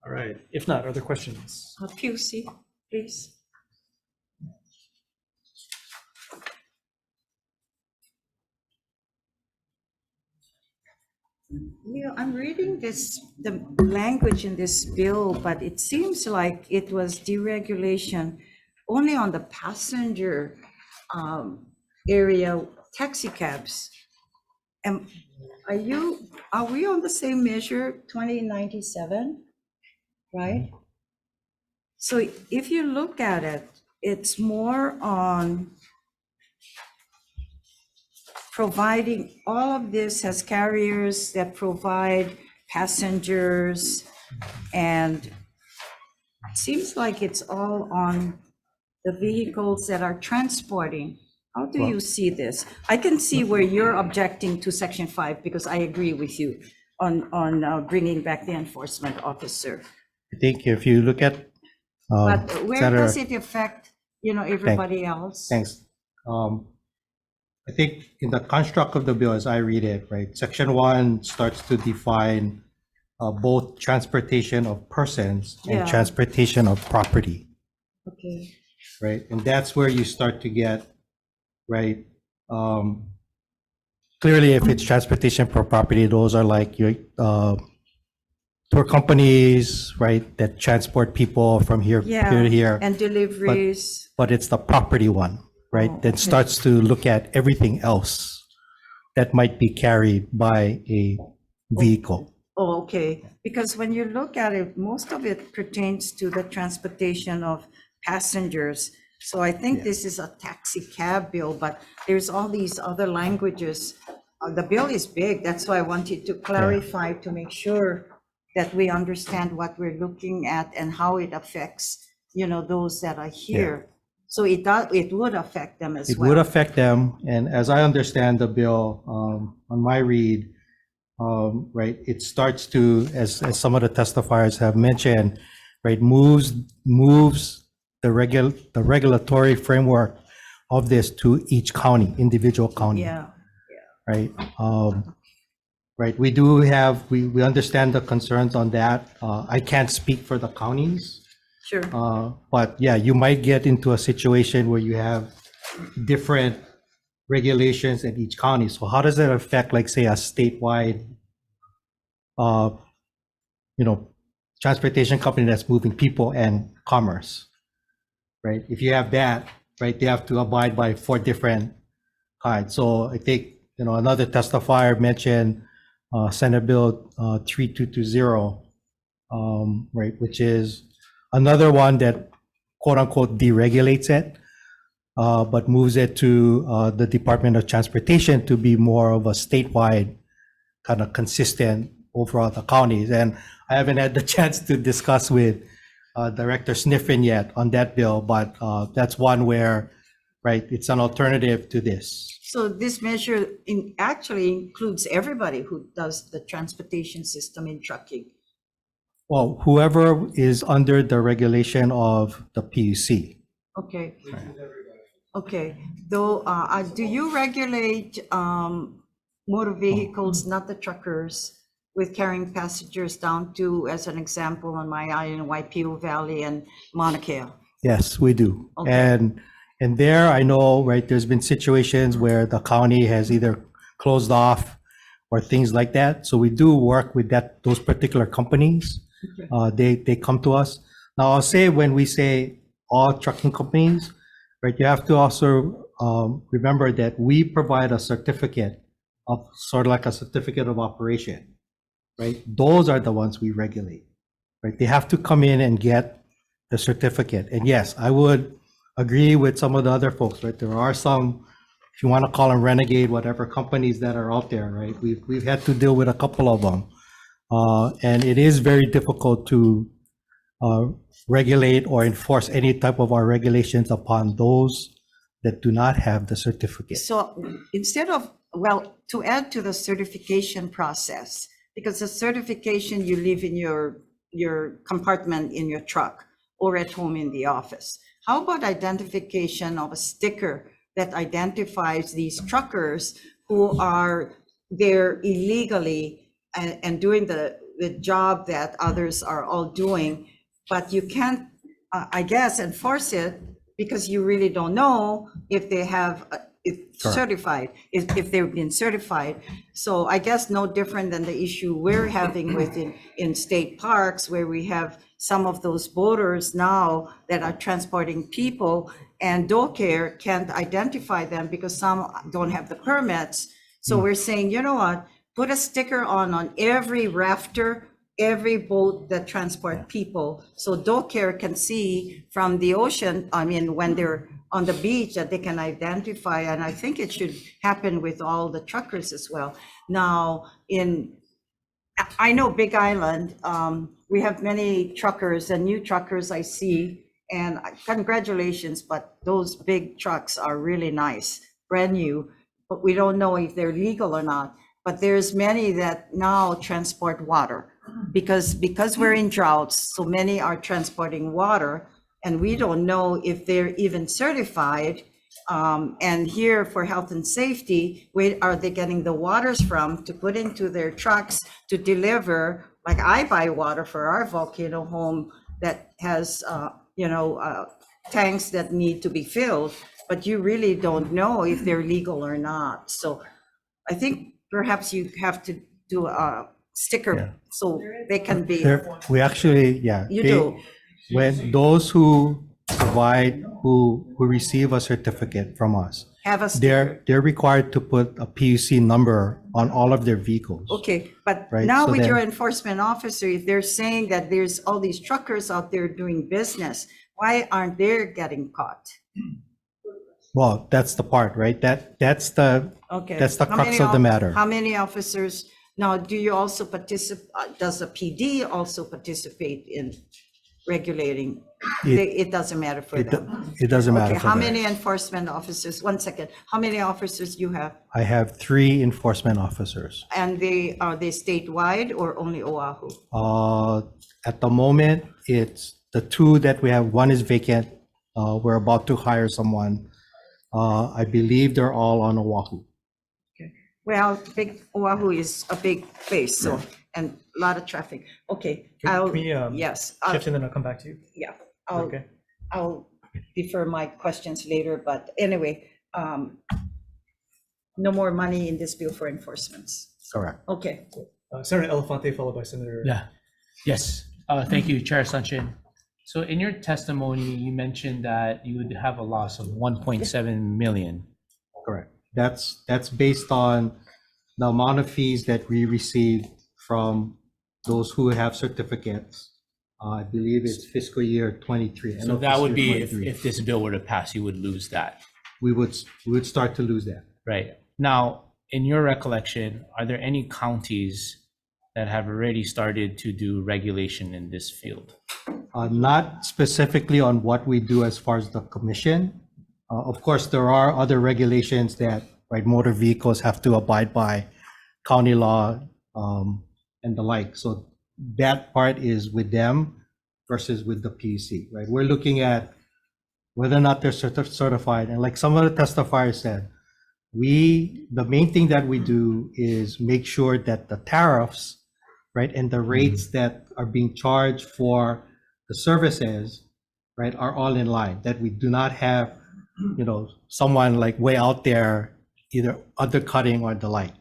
All right. If not, are there questions?
PUC, please. You know, I'm reading the language in this bill, but it seems like it was deregulation only on the passenger area, taxi cabs. And are we on the same measure, 2097, right? So if you look at it, it's more on providing, all of this has carriers that provide passengers, and it seems like it's all on the vehicles that are transporting. How do you see this? I can see where you're objecting to Section 5 because I agree with you on bringing back the enforcement officer.
I think if you look at.
But where
Senator-
does it affect, everybody else?
Thanks. I think in the construct of the bill, as I read it, right, Section 1 starts to define both transportation of persons and
Yeah.
transportation of property,
Okay.
right? And that's where you start to get, right? Clearly, if it's transportation per property, those are like your tour companies, right, that transport people from here to here.
And deliveries.
But it's the property one, right? That starts to look at everything else that might be carried by a vehicle.
Oh, okay. Because when you look at it, most of it pertains to the transportation of passengers. So I think this is a taxi cab bill, but there's all these other languages. The bill is big. That's why I wanted to clarify to make sure that we understand what we're looking at and how it affects, those that are here. So it would affect them as well.
It would affect them, and as I understand the bill, on my read, right, it starts to, as some of the testifiers have mentioned, right, moves the regulatory framework of this to each county, individual county.
Yeah.
Right. Right. We understand the concerns on that. I can't speak for the counties.
Sure.
But yeah, you might get into a situation where you have different regulations in each county. So how does that affect, like, say, a statewide, transportation company that's moving people and commerce, right? If you have that, right, they have to abide by 4 different kinds. So I think, another testifier mentioned Senate Bill 3220, right, which is another one that quote unquote deregulates it, but moves it to the Department of Transportation to be more of a statewide kind of consistent overall the counties. And I haven't had the chance to discuss with Director Sniffen yet on that bill, but that's one where, right, it's an alternative to this.
So this measure actually includes everybody who does the transportation system in trucking.
Well, whoever is under the regulation of the PUC.
Okay. Okay. Though, do you regulate motor vehicles, not the truckers, with carrying passengers down to, as an example, on my island, Waipio Valley and Mauna Kea?
Yes, we do.
Okay.
And there, I know, right, there's been situations where the county has either closed off or things like that. So we do work with those particular companies. They come to us. Now, I'll say, when we say all trucking companies, right, you have to also remember that we provide a certificate of, sort of like a certificate of operation, right? Those are the ones we regulate, right? They have to come in and get the certificate. And yes, I would agree with some of the other folks, right? There are some, if you want to call them renegade, whatever companies that are out there, right? We've had to deal with a couple of them. And it is very difficult to regulate or enforce any type of our regulations upon those that do not have the certificate.
So instead of, to add to the certification process, because the certification you leave in your compartment in your truck or at home in the office. How about identification of a sticker that identifies these truckers who are there illegally and doing the job that others are all doing, but you can't, I guess, enforce it because you really don't know if they have certified, if they've been certified. So I guess no different than the issue we're having in state parks, where we have some of those boaters now that are transporting people, and DoCare can't identify them because some don't have the permits. So we're saying, you know what, put a sticker on every rafter, every boat that transport people, so DoCare can see from the ocean, when they're on the beach, that they can identify. And I think it should happen with all the truckers as well. Now, I know Big Island, we have many truckers and new truckers I see, and congratulations, but those big trucks are really nice, brand new, but we don't know if they're legal or not. But there's many that now transport water, because we're in droughts, so many are transporting water, and we don't know if they're even certified. And here for health and safety, where are they getting the waters from to put into their trucks to deliver? Like I buy water for our volcano home that has, tanks that need to be filled, but you really don't know if they're legal or not. So I think perhaps you have to do a sticker so they can be.
We actually,
You do.
When those who provide, who receive a certificate from us,
Have a sticker.
they're required to put a PUC number on all of their vehicles.
Okay, but
Right,
now
so
with your
then-
enforcement officer, if they're saying that there's all these truckers out there doing business, why aren't they getting caught?
Well, that's the part, right? That's the
Okay.
that's the
How
crux
many
of the matter.
How many officers, now, do you also participate, does the PD also participate in regulating? It doesn't matter for them.
It doesn't matter
Okay,
for
how
them.
many enforcement officers, one second, how many officers you have?
I have 3 enforcement officers.
And are they statewide or only Oahu?
At the moment, it's the 2 that we have. One is vacant. We're about to hire someone. I believe they're all on Oahu.
Well, Oahu is a big place, so, and a lot of traffic. Okay,
Can we,
yes.
shift and then I'll come back to you?
Yeah,
Okay.
I'll defer my questions later, but anyway, no more money in this bill for enforcements.
Correct.
Okay.
Senator Elefante, followed by Senator.
Yeah, yes. Thank you, Chair Sanchin. So in your testimony, you mentioned that you would have a loss of 1.7 million.
Correct. That's based on the amount of fees that we receive from those who have certificates. I believe it's fiscal year 23.
So that would be if this bill were to pass, you would lose that.
We would start to lose that.
Right. Now, in your recollection, are there any counties that have already started to do regulation in this field?
Not specifically on what we do as far as the commission. Of course, there are other regulations that, right, motor vehicles have to abide by, county law, and the like. So that part is with them versus with the PUC, right? We're looking at whether or not they're certified. And like some of the testifiers said, the main thing that we do is make sure that the tariffs, right, and the rates that are being charged for the services, right, are all in line, that we do not have, someone like way out there, either undercutting or the like.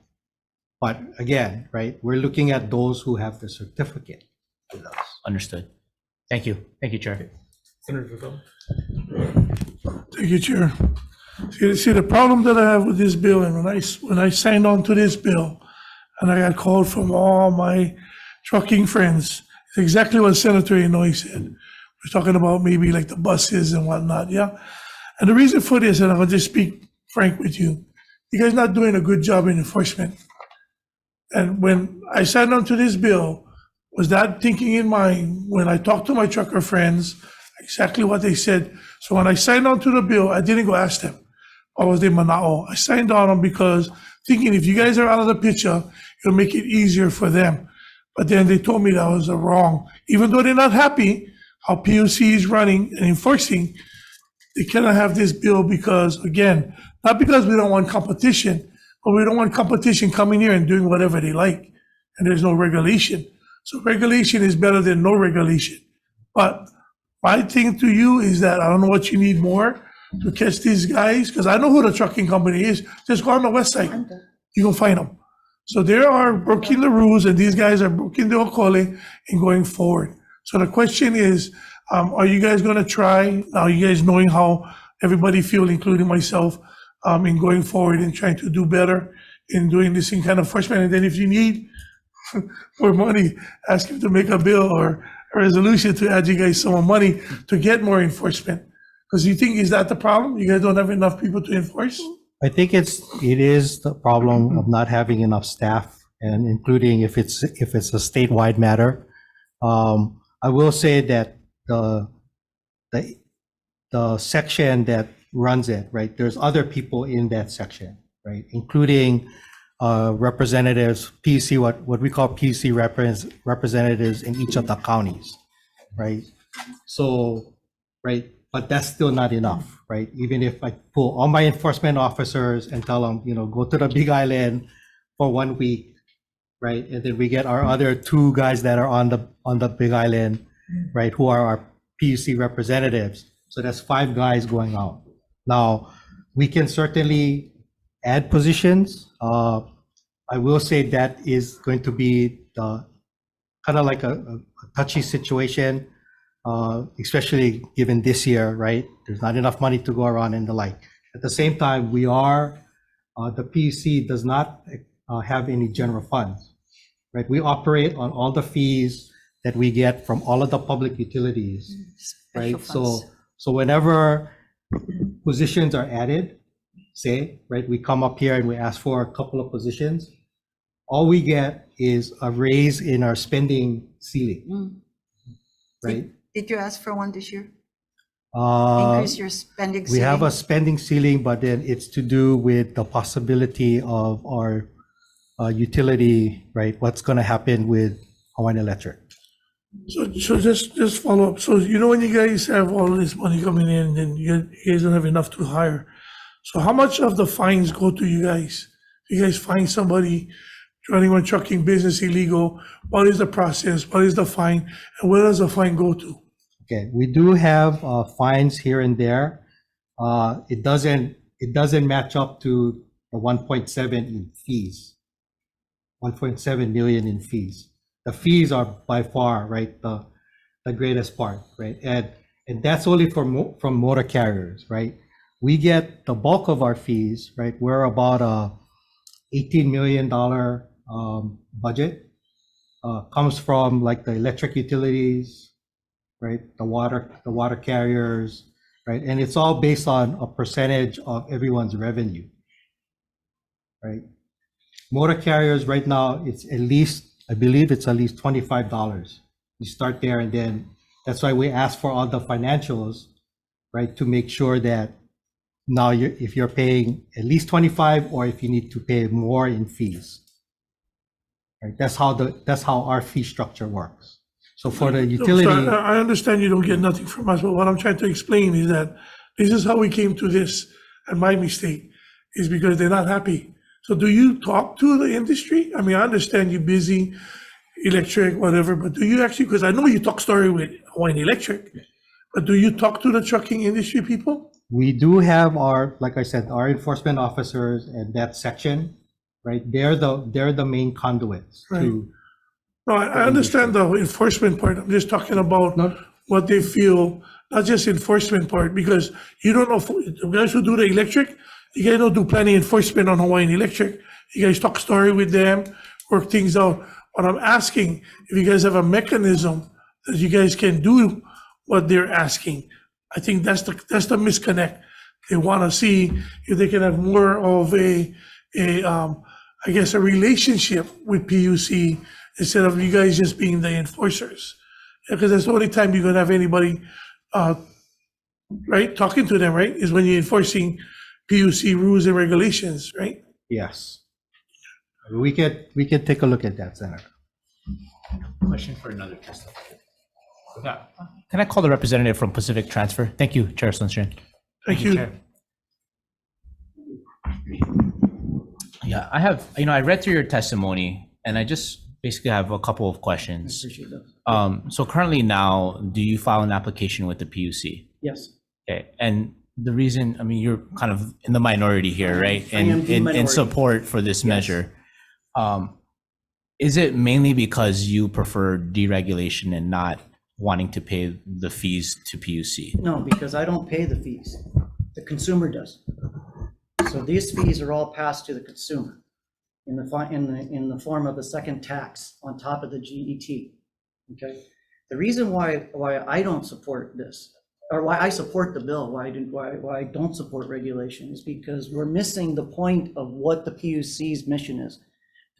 But again, right, we're looking at those who have the certificate with us.
Understood. Thank you. Thank you, Chair.
Senator Vivell.
Thank you, Chair. See, the problem that I have with this bill, and when I signed on to this bill, and I got called from all my trucking friends, it's exactly what Senator Inouye said. We're talking about maybe like the buses and whatnot, yeah? And the reason for this, and I'll just speak frank with you, you guys not doing a good job in enforcement. And when I signed on to this bill, was that thinking in mind when I talked to my trucker friends, exactly what they said. So when I signed on to the bill, I didn't go ask them, or was they manao? I signed on them because thinking if you guys are out of the picture, it'll make it easier for them. But then they told me that was wrong. Even though they're not happy how PUC is running and enforcing, they cannot have this bill because, again, not because we don't want competition, but we don't want competition coming here and doing whatever they like. And there's no regulation. So regulation is better than no regulation. But my thing to you is that I don't know what you need more to catch these guys, because I know who the trucking company is. Just go on the website. You can find them. So they are breaking the rules, and these guys are breaking the okole and going forward. So the question is, are you guys going to try, now you guys knowing how everybody feel, including myself, in going forward and trying to do better in doing this in kind of enforcement? And then if you need more money, ask him to make a bill or a resolution to add you guys some more money to get more enforcement. Because you think, is that the problem? You guys don't have enough people to enforce?
I think it is the problem of not having enough staff, and including if it's a statewide matter. I will say that the section that runs it, right, there's other people in that section, right, including representatives, PUC, what we call PUC representatives in each of the counties, right? So, right, but that's still not enough, right? Even if I pull all my enforcement officers and tell them, go to the Big Island for 1 week, right? And then we get our other 2 guys that are on the Big Island, right, who are our PUC representatives. So that's 5 guys going out. Now, we can certainly add positions. I will say that is going to be kind of like a touchy situation, especially given this year, right? There's not enough money to go around and the like. At the same time, the PUC does not have any general funds, right? We operate on all the fees that we get from all of the public utilities, right? So whenever positions are added, right, we come up here and we ask for a couple of positions, all we get is a raise in our spending ceiling, right?
Did you ask for one this year?
Uh,
Increase your spending
We
ceiling?
have a spending ceiling, but then it's to do with the possibility of our utility, right? What's going to happen with Hawaiian Electric?
So just follow up. So when you guys have all this money coming in and you guys don't have enough to hire. So how much of the fines go to you guys? You guys find somebody running one trucking business illegal? What is the process? What is the fine? And where does the fine go to?
Okay, we do have fines here and there. It doesn't match up to the 1.7 in fees, 1.7 million in fees. The fees are by far, right, the greatest part, right? And that's only from motor carriers, right? We get the bulk of our fees, right? We're about a $18 million budget. Comes from like the electric utilities, right? The water carriers, right? And it's all based on a percentage of everyone's revenue, right? Motor carriers right now, I believe it's at least $25. You start there, and then that's why we ask for all the financials, right? To make sure that now if you're paying at least 25, or if you need to pay more in fees, right? That's how our fee structure works. So for the utility,
So I understand you don't get nothing from us, but what I'm trying to explain is that this is how we came to this, and my mistake is because they're not happy. So do you talk to the industry? I mean, I understand you're busy, electric, whatever, but do you actually, because I know you talk story with Hawaiian Electric, but do you talk to the trucking industry people?
we do have like I said, our enforcement officers and that section, right? They're the main conduits
Right.
to.
No, I understand the enforcement part. I'm just talking about what they feel, not just enforcement part, because you don't know, the guys who do the electric, you guys don't do plenty enforcement on Hawaiian Electric. You guys talk story with them, work things out. But I'm asking if you guys have a mechanism that you guys can do what they're asking. I think that's the misconnect. They want to see if they can have more of a relationship with PUC instead of you guys just being the enforcers. Because that's the only time you're gonna have anybody, right, talking to them, right, is when you're enforcing PUC rules and regulations, right?
Yes. We can take a look at that, Senator.
Question for another testimony. Yeah. Can I call the representative from Pacific Transfer? Thank you, Chair Sunshine.
Thank you.
Chair. Yeah, I have, I read through your testimony and I just basically have a couple of questions.
Appreciate that.
So currently now, do you file an application with the PUC?
Yes.
Okay, and the reason, you're kind of in the minority here, right?
I am the
In
minority.
support for this measure. Is it mainly because you prefer deregulation and not wanting to pay the fees to PUC?
No, because I don't pay the fees. The consumer does. So these fees are all passed to the consumer in the form of a second tax on top of the GET. Okay. The reason why I don't support this, or why I support the bill, why I don't support regulation, is because we're missing the point of what the PUC's mission is.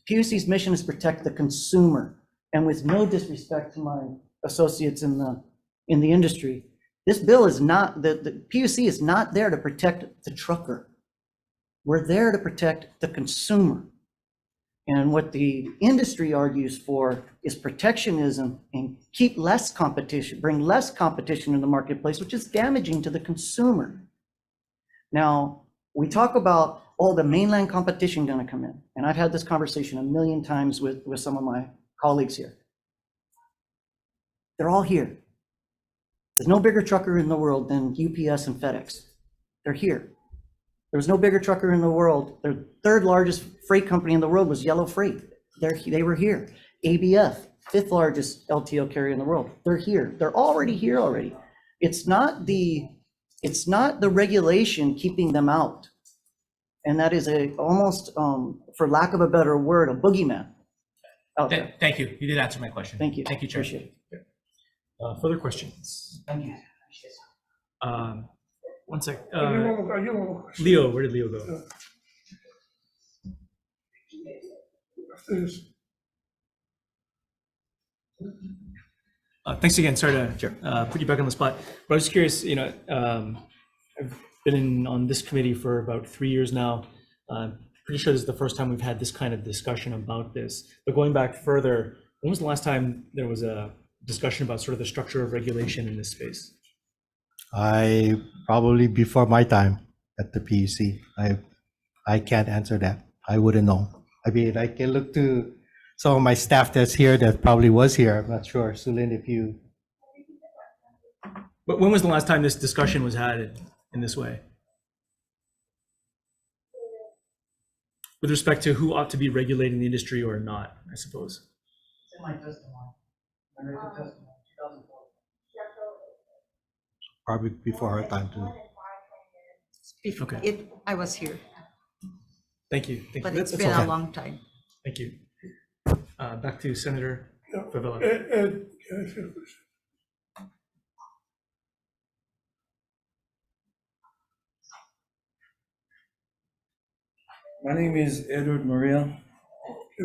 The PUC's mission is to protect the consumer, and with no disrespect to my associates in the industry, this bill is not, the PUC is not there to protect the trucker. We're there to protect the consumer. And what the industry argues for is protectionism and keep less competition, bring less competition in the marketplace, which is damaging to the consumer. Now, we talk about, oh, the mainland competition gonna come in. And I've had this conversation a million times with some of my colleagues here. They're all here. There's no bigger trucker in the world than UPS and FedEx. They're here. There's no bigger trucker in the world. Their third largest freight company in the world was Yellow Freight. They were here. ABF, fifth largest LTL carrier in the world. They're here. They're already here already. It's not the regulation keeping them out. And that is almost, for lack of a better word, a boogeyman out there.
Thank you. You did answer my question.
Thank you.
Thank you, Chair.
Appreciate it.
Further questions?
Thank you.
One sec.
I get one more question.
Leo, where did Leo go?
After this.
Thanks again. Sorry to put you back on the spot, but I was curious. I've been on this committee for about 3 years now. Pretty sure this is the first time we've had this kind of discussion about this. But going back further, when was the last time there was a discussion about sort of the structure of regulation in this space?
Probably before my time at the PUC. I can't answer that. I wouldn't know. I mean, I can look to some of my staff that's here that probably was here. I'm not sure. Sulin, if you.
But when was the last time this discussion was had in this way? With respect to who ought to be regulating the industry or not, I suppose.
It's in my testimony. My written testimony, 2004.
Probably before her time too.
Okay.
I was here,
Thank you. Thank
but
you.
it's been a long time.
Thank you. Back to Senator Favela.
Ed, can I ask you a question?
My name is Edward Maria.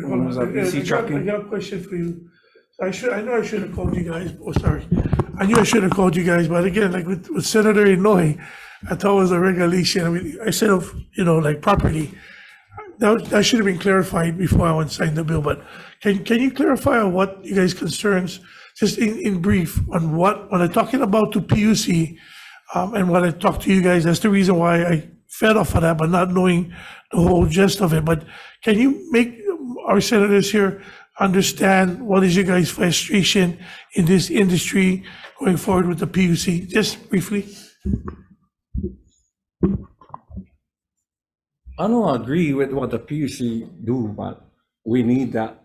Hold on. I got a question for you. I know I should have called you guys. Oh, sorry. I knew I should have called you guys, but again, like with Senator Inouye, I thought it was a regulation. I mean, I said of, like property. That should have been clarified before I went sign the bill. But can you clarify on what you guys' concerns, just in brief, on what, when I'm talking about the PUC, and when I talked to you guys, that's the reason why I fed off of that, but not knowing the whole gist of it. But can you make our senators here understand what is your guys' frustration in this industry going forward with the PUC, just briefly?
I don't agree with what the PUC do, but we need that,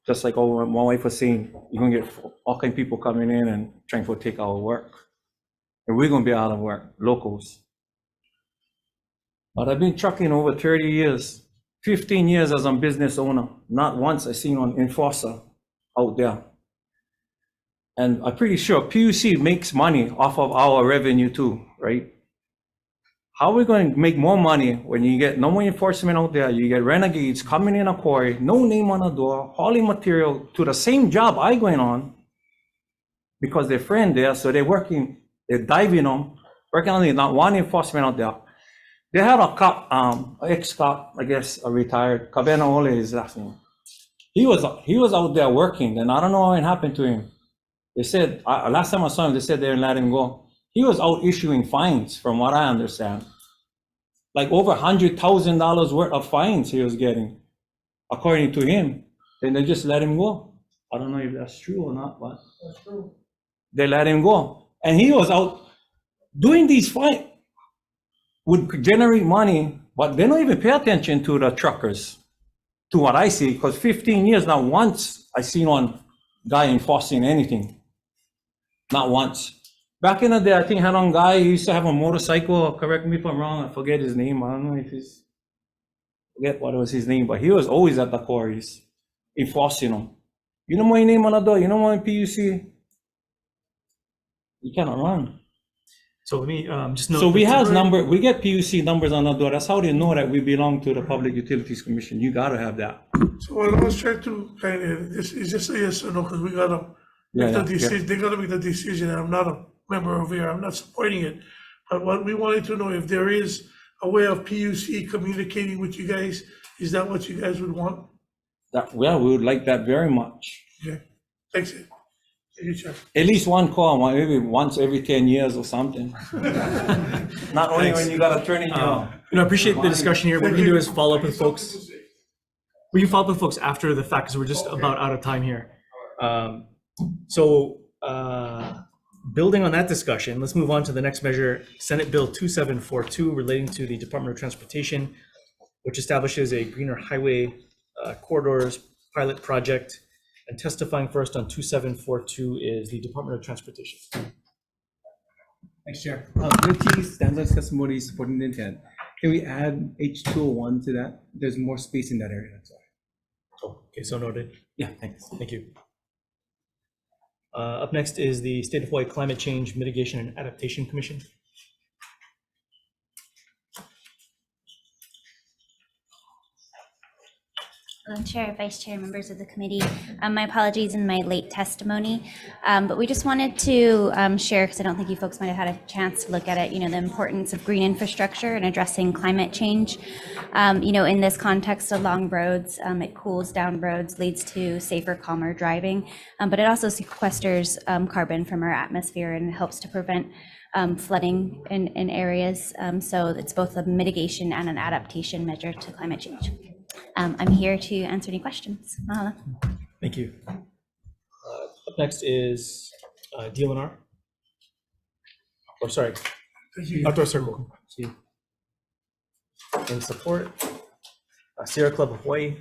just like my wife was saying, you're gonna get all kind of people coming in and trying to take our work. And we're gonna be out of work, locals. But I've been trucking over 30 years, 15 years as a business owner. Not once I seen an enforcer out there. And I'm pretty sure PUC makes money off of our revenue too, right? How are we going to make more money when you get no more enforcement out there? You get renegades coming in a quarry, no name on the door, hauling material to the same job I going on because they're friend there, so they're diving them, working on it, not one enforcement out there. They had a cop, ex-cop, I guess, a retired, Cabena Ole is last name. He was out there working, and I don't know what happened to him. They said, last time I saw him, they said they didn't let him go. He was out issuing fines, from what I understand. Like over $100,000 worth of fines he was getting, according to him. And they just let him go. I don't know if that's true or not, but
That's true.
they let him go. And he was out doing these fines, would generate money, but they don't even pay attention to the truckers, to what I see, because 15 years, not once I seen one guy enforcing anything. Not once. Back in the day, I think I had one guy, he used to have a motorcycle, correct me if I'm wrong, I forget his name, I don't know if forget what was his name, but he was always at the quarries, enforcing them. You know my name on the door, you know my PUC? You cannot run.
So let me just note.
So we get PUC numbers on the door, that's how they know that we belong to the Public Utilities Commission, you gotta have that.
So what I was trying to kind of, it's just a yes or no, because we gotta make the decision, they gotta make the decision, and I'm not a member of here, I'm not supporting it. But what we wanted to know, if there is a way of PUC communicating with you guys, is that what you guys would want?
That, well, we would like that very much.
Okay, thanks. Thank you, Chair.
At least one call, maybe once every 10 years or something. Not only when you got to turn in your.
I appreciate the discussion here. What we can do is follow up with folks. We can follow up with folks after the fact because we're just about out of time here. Building on that discussion, let's move on to the next measure, Senate Bill 2742, relating to the Department of Transportation, which establishes a greener highway corridors pilot project. And testifying first on 2742 is the Department of Transportation.
Thanks, Chair. With stands on testimony supporting the intent, can we add H201 to that? There's more space in that area, that's all.
Oh, okay, so noted.
Yeah, thanks.
Thank you. Up next is the State of Hawaii Climate Change Mitigation and Adaptation Commission.
Madam Chair, Vice Chair, members of the committee, my apologies in my late testimony, but we just wanted to share, because I don't think you folks might have had a chance to look at it, the importance of green infrastructure and addressing climate change. In this context of long roads, it cools down roads, leads to safer, calmer driving, but it also sequesters carbon from our atmosphere and helps to prevent flooding in areas. So it's both a mitigation and an adaptation measure to climate change. I'm here to answer any questions. Mahalo.
Thank you. Up next is DLNR. Or sorry, Outdoor Circle. In support, Sierra Club of Hawaii.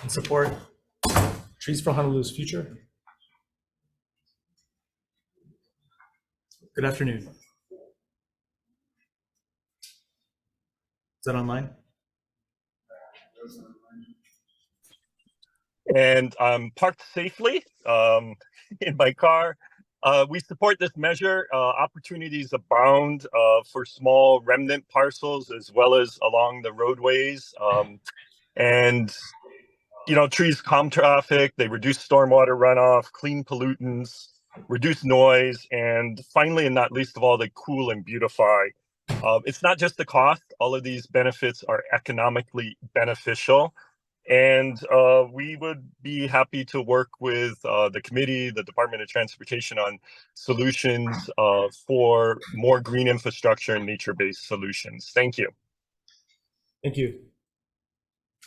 In support, Trees for Honolulu's Future. Good afternoon. Is that online?
And I'm parked safely in my car. We support this measure. Opportunities abound for small remnant parcels as well as along the roadways. Trees calm traffic, they reduce stormwater runoff, clean pollutants, reduce noise, and finally, and not least of all, they cool and beautify. It's not just the cost. All of these benefits are economically beneficial. And we would be happy to work with the committee, the Department of Transportation on solutions for more green infrastructure and nature-based solutions. Thank you.
Thank you.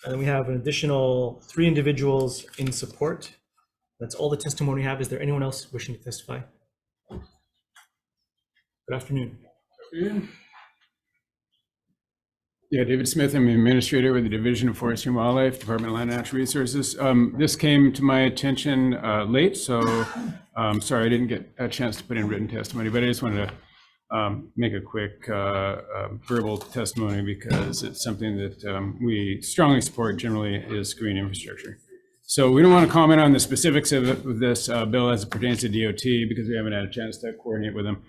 And we have an additional 3 individuals in support. That's all the testimony we have. Is there anyone else wishing to testify? Good afternoon.
Yeah, David Smith, I'm an administrator with the Division of Forestry and Wildlife, Department of Land and Natural Resources. This came to my attention late, so sorry I didn't get a chance to put in written testimony, but I just wanted to make a quick verbal testimony because it's something that we strongly support generally is green infrastructure. So we don't want to comment on the specifics of this bill as it pertains to DOT because we haven't had a chance to coordinate with them.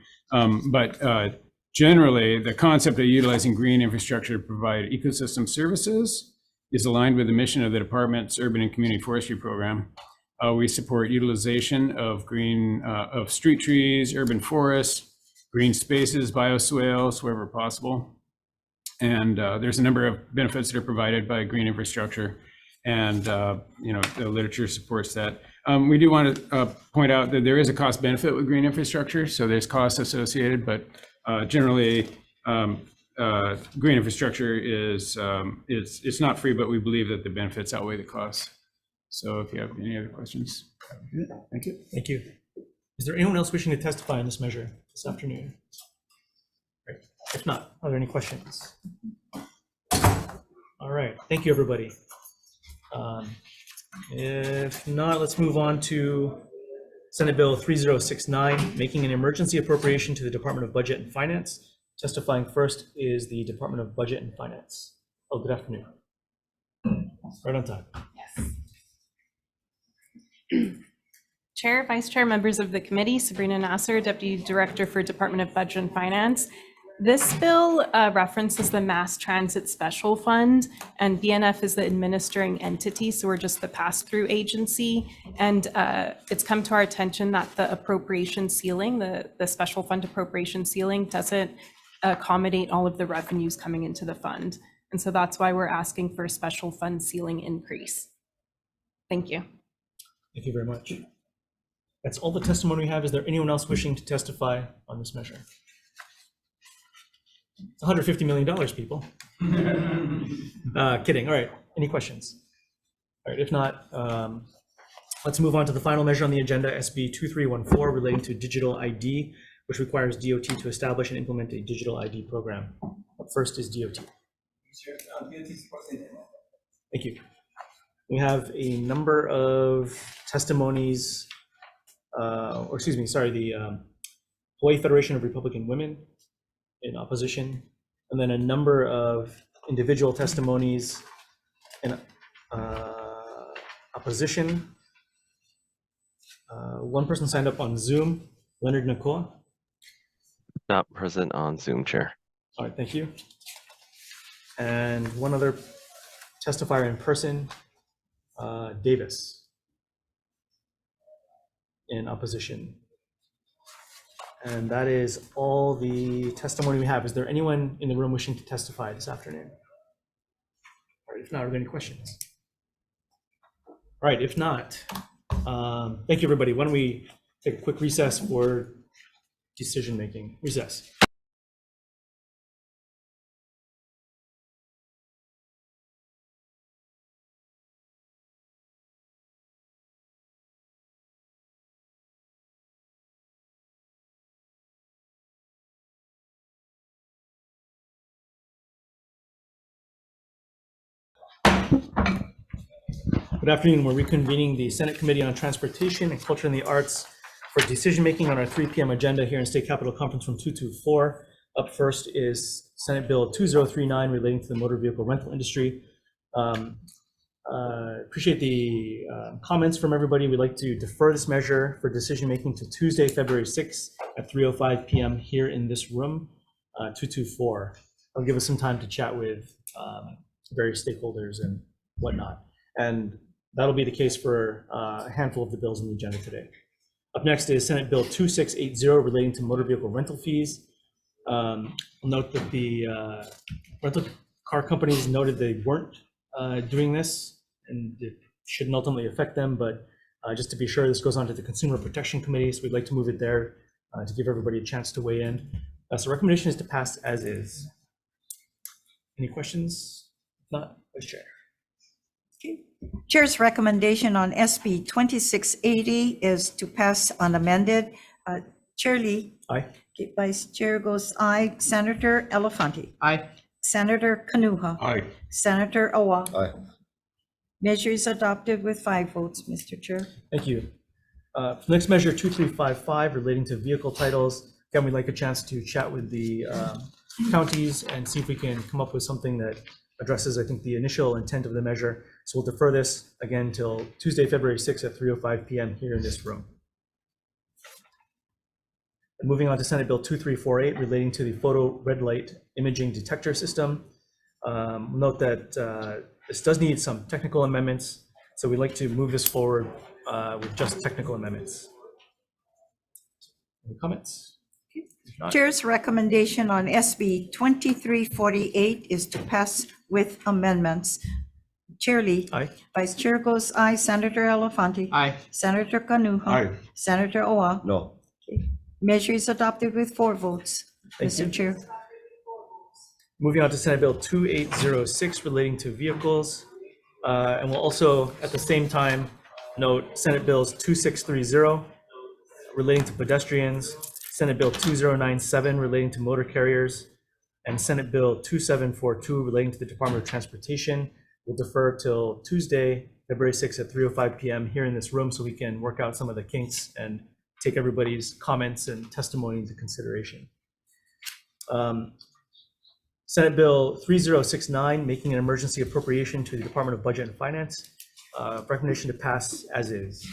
But generally, the concept of utilizing green infrastructure to provide ecosystem services is aligned with the mission of the department's urban and community forestry program. We support utilization of of street trees, urban forests, green spaces, bioswales, wherever possible. And there's a number of benefits that are provided by green infrastructure, and the literature supports that. We do want to point out that there is a cost benefit with green infrastructure, so there's costs associated, but generally, green infrastructure it's not free, but we believe that the benefits outweigh the costs. So if you have any other questions, thank you.
Thank you. Is there anyone else wishing to testify on this measure this afternoon? Right. If not, are there any questions? All right. Thank you, everybody. If not, let's move on to Senate Bill 3069, making an emergency appropriation to the Department of Budget and Finance. Testifying first is the Department of Budget and Finance. Oh, good afternoon. Right on time.
Yes. Chair, Vice Chair, members of the committee, Sabrina Nasser, Deputy Director for Department of Budget and Finance. This bill references the Mass Transit Special Fund, and BNF is the administering entity, so we're just the pass-through agency. And it's come to our attention that the appropriation ceiling, the special fund appropriation ceiling, doesn't accommodate all of the revenues coming into the fund. And so that's why we're asking for a special fund ceiling increase. Thank you.
Thank you very much. That's all the testimony we have. Is there anyone else wishing to testify on this measure? It's $150 million, people. Kidding. All right. Any questions? All right. If not, let's move on to the final measure on the agenda, SB 2314, relating to digital ID, which requires DOT to establish and implement a digital ID program. Up first is DOT. Thank you. We have a number of testimonies, the Hawaii Federation of Republican Women in opposition, and then a number of individual testimonies in opposition. One person signed up on Zoom, Leonard Nakoa.
Not present on Zoom, Chair.
All right, thank you. And one other testifier in person, Davis, in opposition. And that is all the testimony we have. Is there anyone in the room wishing to testify this afternoon? All right, if not, are there any questions? All right, if not, thank you, everybody. Why don't we take a quick recess for decision-making? Recess. Good afternoon. We're reconvening the Senate Committee on Transportation and Culture and the Arts for decision-making on our 3 p.m. agenda here in State Capitol Conference Room 224. Up first is Senate Bill 2039 relating to the motor vehicle rental industry. Appreciate the comments from everybody. We'd like to defer this measure for decision-making to Tuesday, February 6th at 3:05 p.m. here in this room, 224. I'll give us some time to chat with various stakeholders and whatnot. And that'll be the case for a handful of the bills on the agenda today. Up next is Senate Bill 2680 relating to motor vehicle rental fees. I'll note that the rental car companies noted they weren't doing this, and it shouldn't ultimately affect them, but just to be sure, this goes on to the Consumer Protection Committee, so we'd like to move it there to give everybody a chance to weigh in. So recommendation is to pass as is. Any questions? If not, Vice Chair.
Chair's recommendation on SB 2680 is to pass unamended. Chair Lee.
Aye.
Okay, Vice Chair goes aye. Senator Elefante.
Aye.
Senator Kanuha.
Aye.
Senator Awa.
Aye.
Measure is adopted with 5 votes, Mr. Chair.
Thank you. Next measure 2355 relating to vehicle titles. Again, we'd like a chance to chat with the counties and see if we can come up with something that addresses, I think, the initial intent of the measure. So we'll defer this again till Tuesday, February 6th at 3:05 p.m. here in this room. And moving on to Senate Bill 2348 relating to the photo red light imaging detector system. Note that this does need some technical amendments, so we'd like to move this forward with just technical amendments. Any comments?
Chair's recommendation on SB 2348 is to pass with amendments. Chair Lee.
Aye.
Vice Chair goes aye. Senator Elefante.
Aye.
Senator Kanuha.
Aye.
Senator Owa.
No.
Measure is adopted with 4 votes,
Thank you.
Mr. Chair.
Moving on to Senate Bill 2806 relating to vehicles. And we'll also, at the same time, note Senate Bills 2630 relating to pedestrians, Senate Bill 2097 relating to motor carriers, and Senate Bill 2742 relating to the Department of Transportation. We'll defer till Tuesday, February 6th at 3:05 p.m. here in this room so we can work out some of the kinks and take everybody's comments and testimony into consideration. Senate Bill 3069, making an emergency appropriation to the Department of Budget and Finance. Recommendation to pass as is.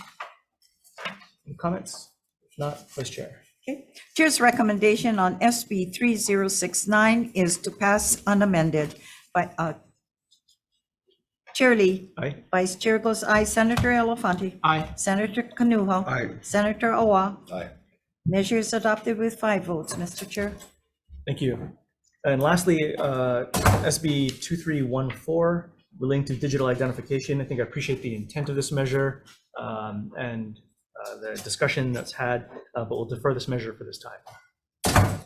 Any comments? If not, Vice Chair.
Okay. Chair's recommendation on SB 3069 is to pass unamended. By Chair Lee.
Aye.
Vice Chair goes aye. Senator Elefante.
Aye.
Senator Kanuha.
Aye.
Senator Owa.
Aye.
Measure is adopted with 5 votes, Mr. Chair.
Thank you. And lastly, SB 2314 relating to digital identification. I think I appreciate the intent of this measure and the discussion that's had, but we'll defer this measure for this time.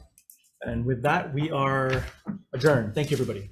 And with that, we are adjourned. Thank you, everybody.